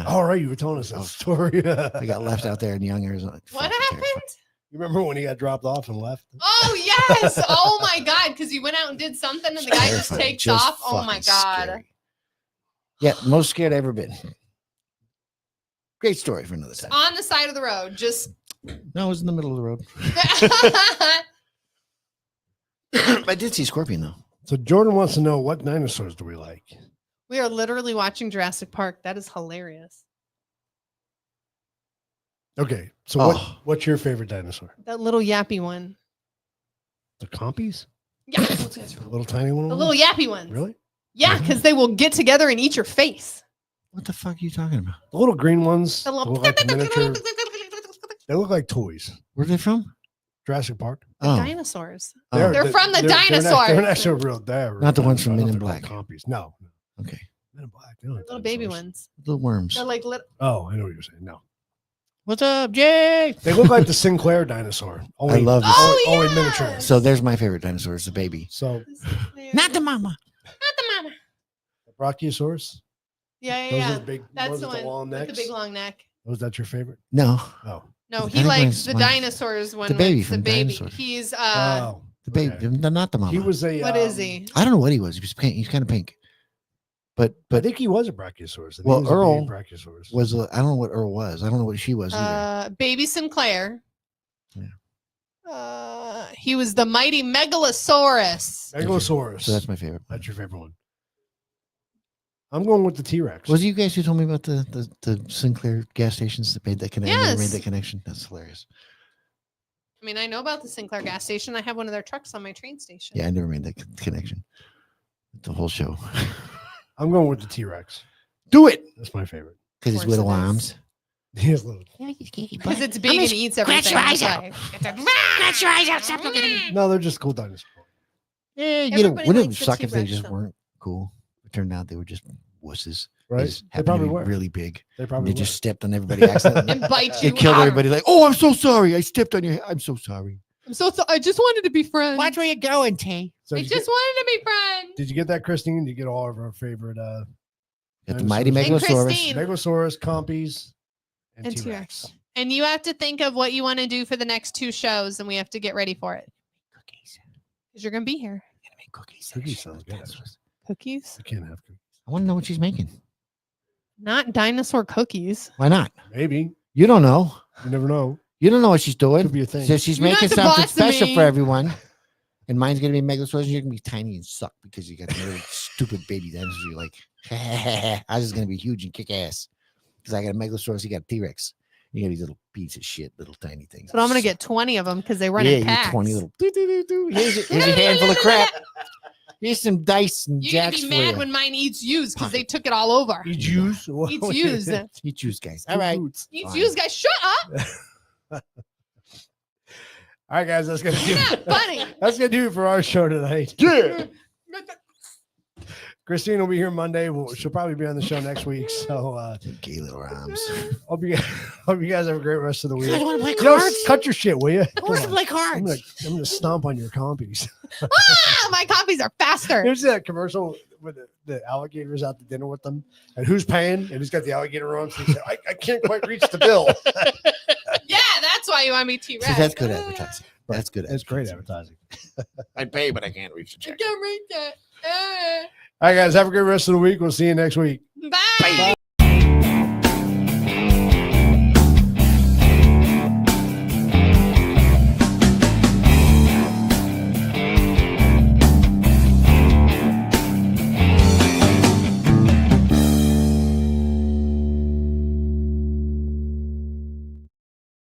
All right, you were telling us that Oh. story. I got left out there in Young, Arizona. What Fucking happened? terrifying. You remember when he got dropped off and left? Oh yes! Oh my god! Because he went out and did something, and the guy just Terrifying. takes Just off. Oh my fucking god! scary. Yeah, most scared I've ever been. Great story for another time. On the side of the road, just. No, it was in the middle of the road. I did see Scorpion though. So Jordan wants to know, what dinosaurs do we like? We are literally watching Jurassic Park. That is hilarious. Okay, so Oh. what's your favorite dinosaur? That little yappy one. The compies? Yeah, The little tiny one? the little yappy ones. Really? Yeah, because they will get together and eat your face. What the fuck are you talking about? The little green ones. The They little look like miniature. They look like toys. Where are they from? Jurassic Park. Oh, dinosaurs. oh, They're from the They're dinosaurs. not so real. They're Not the real ones from Men in dinosaurs. They're Black. Compies. No. okay. Men in Black. They don't have Little baby dinosaurs. ones. Little worms. They're like little. Oh, I know what you're saying. No. What's up, Jay? They look like the Sinclair dinosaur. Only, love this. Oh, only yeah. miniature. So there's my favorite dinosaur. It's the baby. So Not the mama. Not the mama. Brachiosaurus. Yeah, yeah, Those yeah. are the big That's ones the with one the long with necks. the big long neck. Was that your favorite? No, Oh. No, I he think likes mine's- the mine's dinosaurs one. the baby with the from baby. Dinosaurs. He's Oh. the baby. Okay. Not the mama. He was a. what is he? I don't know what he was. He was pink. He's kind of pink. But I think he was a Brachiosaurus. I think Well, he was a Earl baby Brachiosaurus. was I don't know what Earl was. I don't know what she was either. Baby Sinclair. Yeah. He was the mighty Megalosaurus. Megalosaurus. So that's my favorite. That's your favorite one. I'm going with the T-Rex. Was it you guys who told me about the Sinclair gas stations that made that connection? Made Yes. that connection. That's hilarious. I mean, I know about the Sinclair gas station. I have one of their trucks on my train station. Yeah, I never made that connection. The whole show. I'm going with the T-Rex. Do it That's my favorite. because his course little it is. arms. He has little. Because it's big and eats everything. Scratch your eyes That's out. why. Scratch your eyes out. Stop looking at me. No, they're just cool dinosaurs. Yeah, you know, Everybody wouldn't it likes the suck if they T-Rex, just though. weren't cool? It turned out they were just wusses. They Right? just They happened to probably be were. really big. They And probably they just were. stepped on everybody accidentally. And bite you. It killed out. everybody. Like, oh, I'm so sorry. I stepped on your. I'm so sorry. I'm so I just wanted to be friends. Watch where you're going, Tay. So I did, just wanted to be friends. did you get that, Christine? Did you get all of our favorite Got the mighty dinosaurs? Megalosaurus. Christine. Megalosaurus, compies, and And T-Rex? And you have to think of what you want to do for the next 2 shows, and we have to get ready for it Cookies. because you're gonna be here. Gonna make cookies. Cookies actually. sounds good, That's actually. what- Cookies, I can't have cookies. I want to know what she's making. not dinosaur cookies. Why not? Maybe. You don't know. You never know. You don't know what she's doing. Could be a thing. So she's You're not making the something boss of special me. for everyone. And mine's gonna be Megalosaurus. You're gonna be tiny and suck because you got the little stupid baby dinosaur. You're like, I was gonna be huge and kick ass because I got a Megalosaurus. You got a T-Rex. You got these little pieces of shit, little tiny things. But I'm gonna get 20 of them because they run yeah, in you packs. 20 little. Here's a handful of crap. Here's some dice and You're gonna jacks be for mad you. when mine eats used because they took it all over. Eat juice. Eats used. You choose, guys. All right. Eats Fine. used, guys. Shut up. All right, guys. That's gonna do. You're not funny. That's gonna do it for our show tonight. Yeah. Christine will be here Monday. She'll probably be on the show next week. So Gay little arms. hope you guys have a great rest of the week. You guys want to play You know, cards? cut your shit, will you? Who wants to play cards? I'm gonna stomp on your compies. Ah, my copies are faster. There's that commercial with the alligators out to dinner with them, and who's paying? And he's got the alligator on. So he said, I can't quite reach the bill. Yeah, that's why you want me T-Rex. See, that's good advertising. That's good. It's great advertising. I'd pay, but I can't reach the I check. can't read that. All right, guys. Have a great rest of the week. We'll see you next week. Bye.